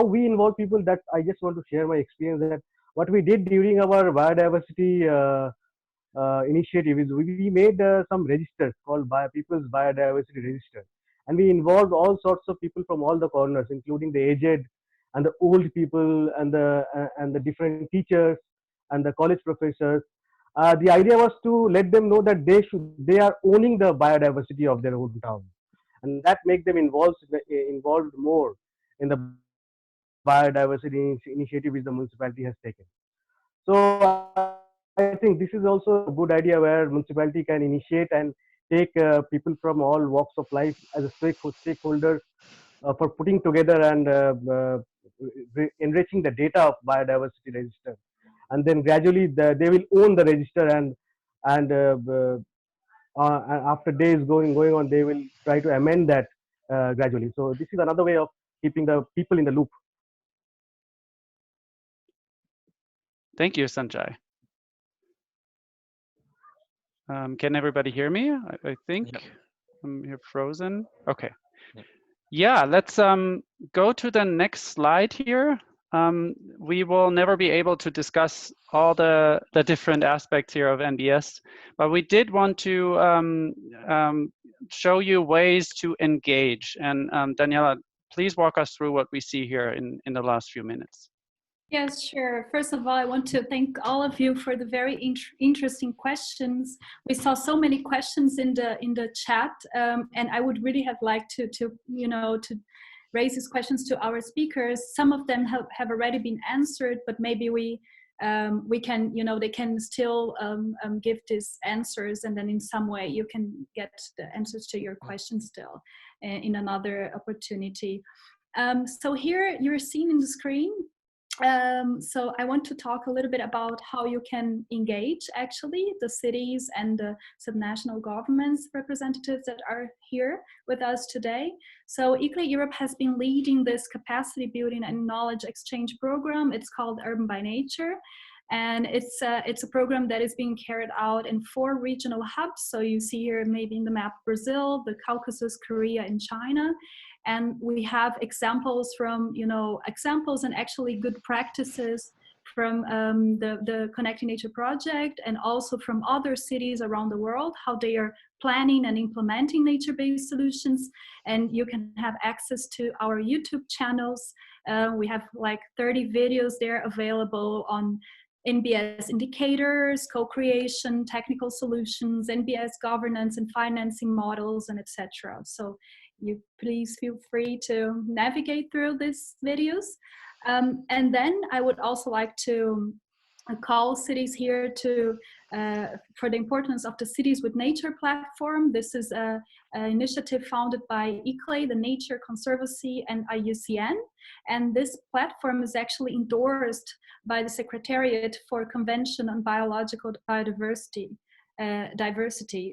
S12: we involve people, that I just want to share my experience, that what we did during our biodiversity initiative is we made some registers called People's Biodiversity Register, and we involved all sorts of people from all the corners, including the aged and the old people and the different teachers and the college professors. The idea was to let them know that they are owning the biodiversity of their hometown, and that make them involved more in the biodiversity initiative which the municipality has taken. So I think this is also a good idea where municipality can initiate and take people from all walks of life as a stakeholders for putting together and enriching the data of biodiversity register, and then gradually they will own the register, and after days going on, they will try to amend that gradually. So this is another way of keeping the people in the loop.
S1: Thank you, Sanjay. Can everybody hear me? I think I'm here frozen. Okay. Yeah, let's go to the next slide here. We will never be able to discuss all the different aspects here of NBS, but we did want to show you ways to engage. And Daniela, please walk us through what we see here in the last few minutes.
S2: Yes, sure. First of all, I want to thank all of you for the very interesting questions. We saw so many questions in the chat, and I would really have liked to raise these questions to our speakers. Some of them have already been answered, but maybe we can, they can still give these answers, and then in some way you can get the answers to your questions still in another opportunity. So here you're seeing in the screen So I want to talk a little bit about how you can engage actually the cities and the subnational governments representatives that are here with us today. So ICLEI Europe has been leading this capacity building and knowledge exchange program. It's called Urban by Nature. And it's a program that is being carried out in 4 regional hubs. So you see here maybe in the map Brazil, the Caucasus, Korea, and China. And we have examples from, examples and actually good practices from the Connecting Nature project, and also from other cities around the world, how they are planning and implementing nature-based solutions. And you can have access to our YouTube channels. We have like 30 videos there available on NBS indicators, co-creation, technical solutions, NBS governance and financing models, and etc. So you please feel free to navigate through these videos. And then I would also like to call cities here to for the importance of the Cities with Nature platform. This is an initiative founded by ICLEI, the Nature Conservancy, and IUCN. And this platform is actually endorsed by the Secretariat for Convention on Biological Biodiversity.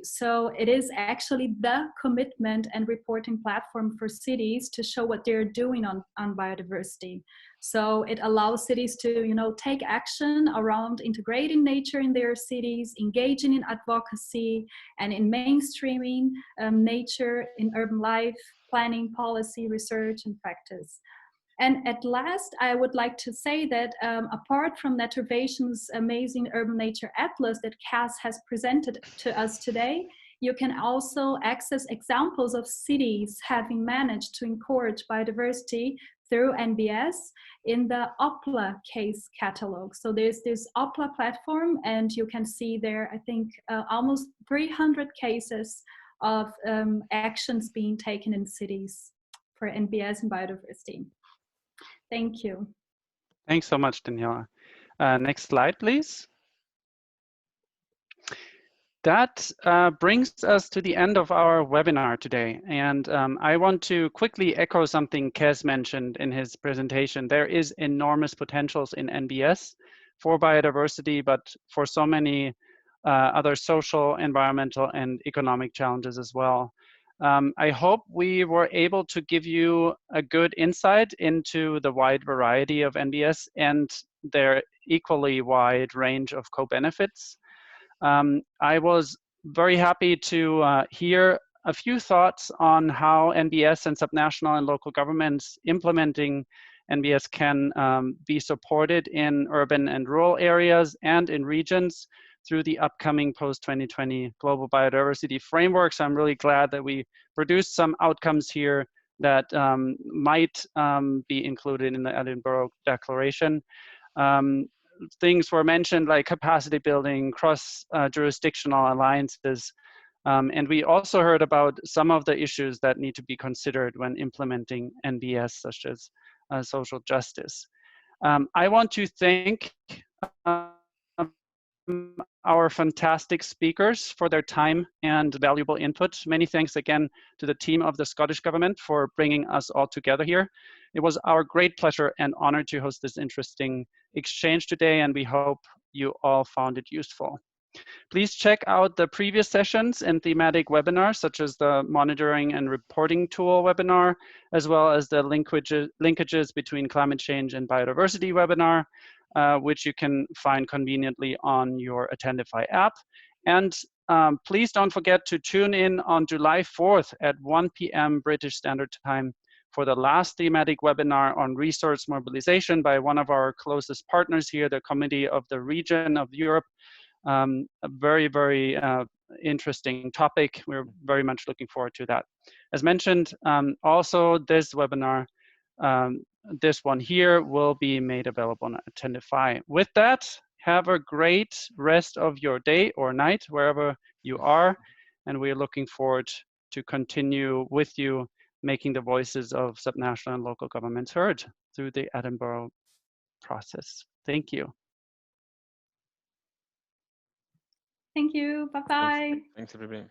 S2: So it is actually the commitment and reporting platform for cities to show what they're doing on biodiversity. So it allows cities to, take action around integrating nature in their cities, engaging in advocacy and in mainstreaming nature in urban life, planning, policy, research, and practice. And at last, I would like to say that apart from Naturvation's amazing Urban Nature Atlas that Cass has presented to us today, you can also access examples of cities having managed to encourage biodiversity through NBS in the OPLA case catalog. So there's this OPLA platform, and you can see there, I think, almost 300 cases of actions being taken in cities for NBS and biodiversity. Thank you.
S1: Thanks so much, Daniela. Next slide, please. That brings us to the end of our webinar today. And I want to quickly echo something Kes mentioned in his presentation. There is enormous potentials in NBS for biodiversity, but for so many other social, environmental, and economic challenges as well. I hope we were able to give you a good insight into the wide variety of NBS and their equally wide range of co-benefits. I was very happy to hear a few thoughts on how NBS and subnational and local governments implementing NBS can be supported in urban and rural areas and in regions through the upcoming post-2020 global biodiversity framework. So I'm really glad that we produced some outcomes here that might be included in the Edinburgh Declaration. Things were mentioned like capacity building, cross-jurisdictional alliances, and we also heard about some of the issues that need to be considered when implementing NBS, such as social justice. I want to thank our fantastic speakers for their time and valuable input. Many thanks again to the team of the Scottish Government for bringing us all together here. It was our great pleasure and honor to host this interesting exchange today, and we hope you all found it useful. Please check out the previous sessions and thematic webinars, such as the monitoring and reporting tool webinar, as well as the linkages between climate change and biodiversity webinar, which you can find conveniently on your Attendify app. And please don't forget to tune in on July 4th at 1 p.m. British Standard Time for the last thematic webinar on resource mobilization by one of our closest partners here, the Committee of the Region of Europe. A very, very interesting topic. We're very much looking forward to that. As mentioned, also this webinar, this one here, will be made available on Attendify. With that, have a great rest of your day or night, wherever you are. And we're looking forward to continue with you making the voices of subnational and local governments heard through the Edinburgh process. Thank you.
S2: Thank you. Bye-bye.
S3: Thanks, everybody.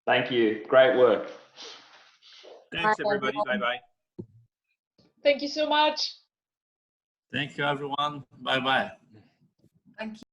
S9: Thank you. Great work.
S7: Thanks, everybody. Bye-bye.
S10: Thank you so much.
S8: Thank you, everyone. Bye-bye.
S4: Thank you.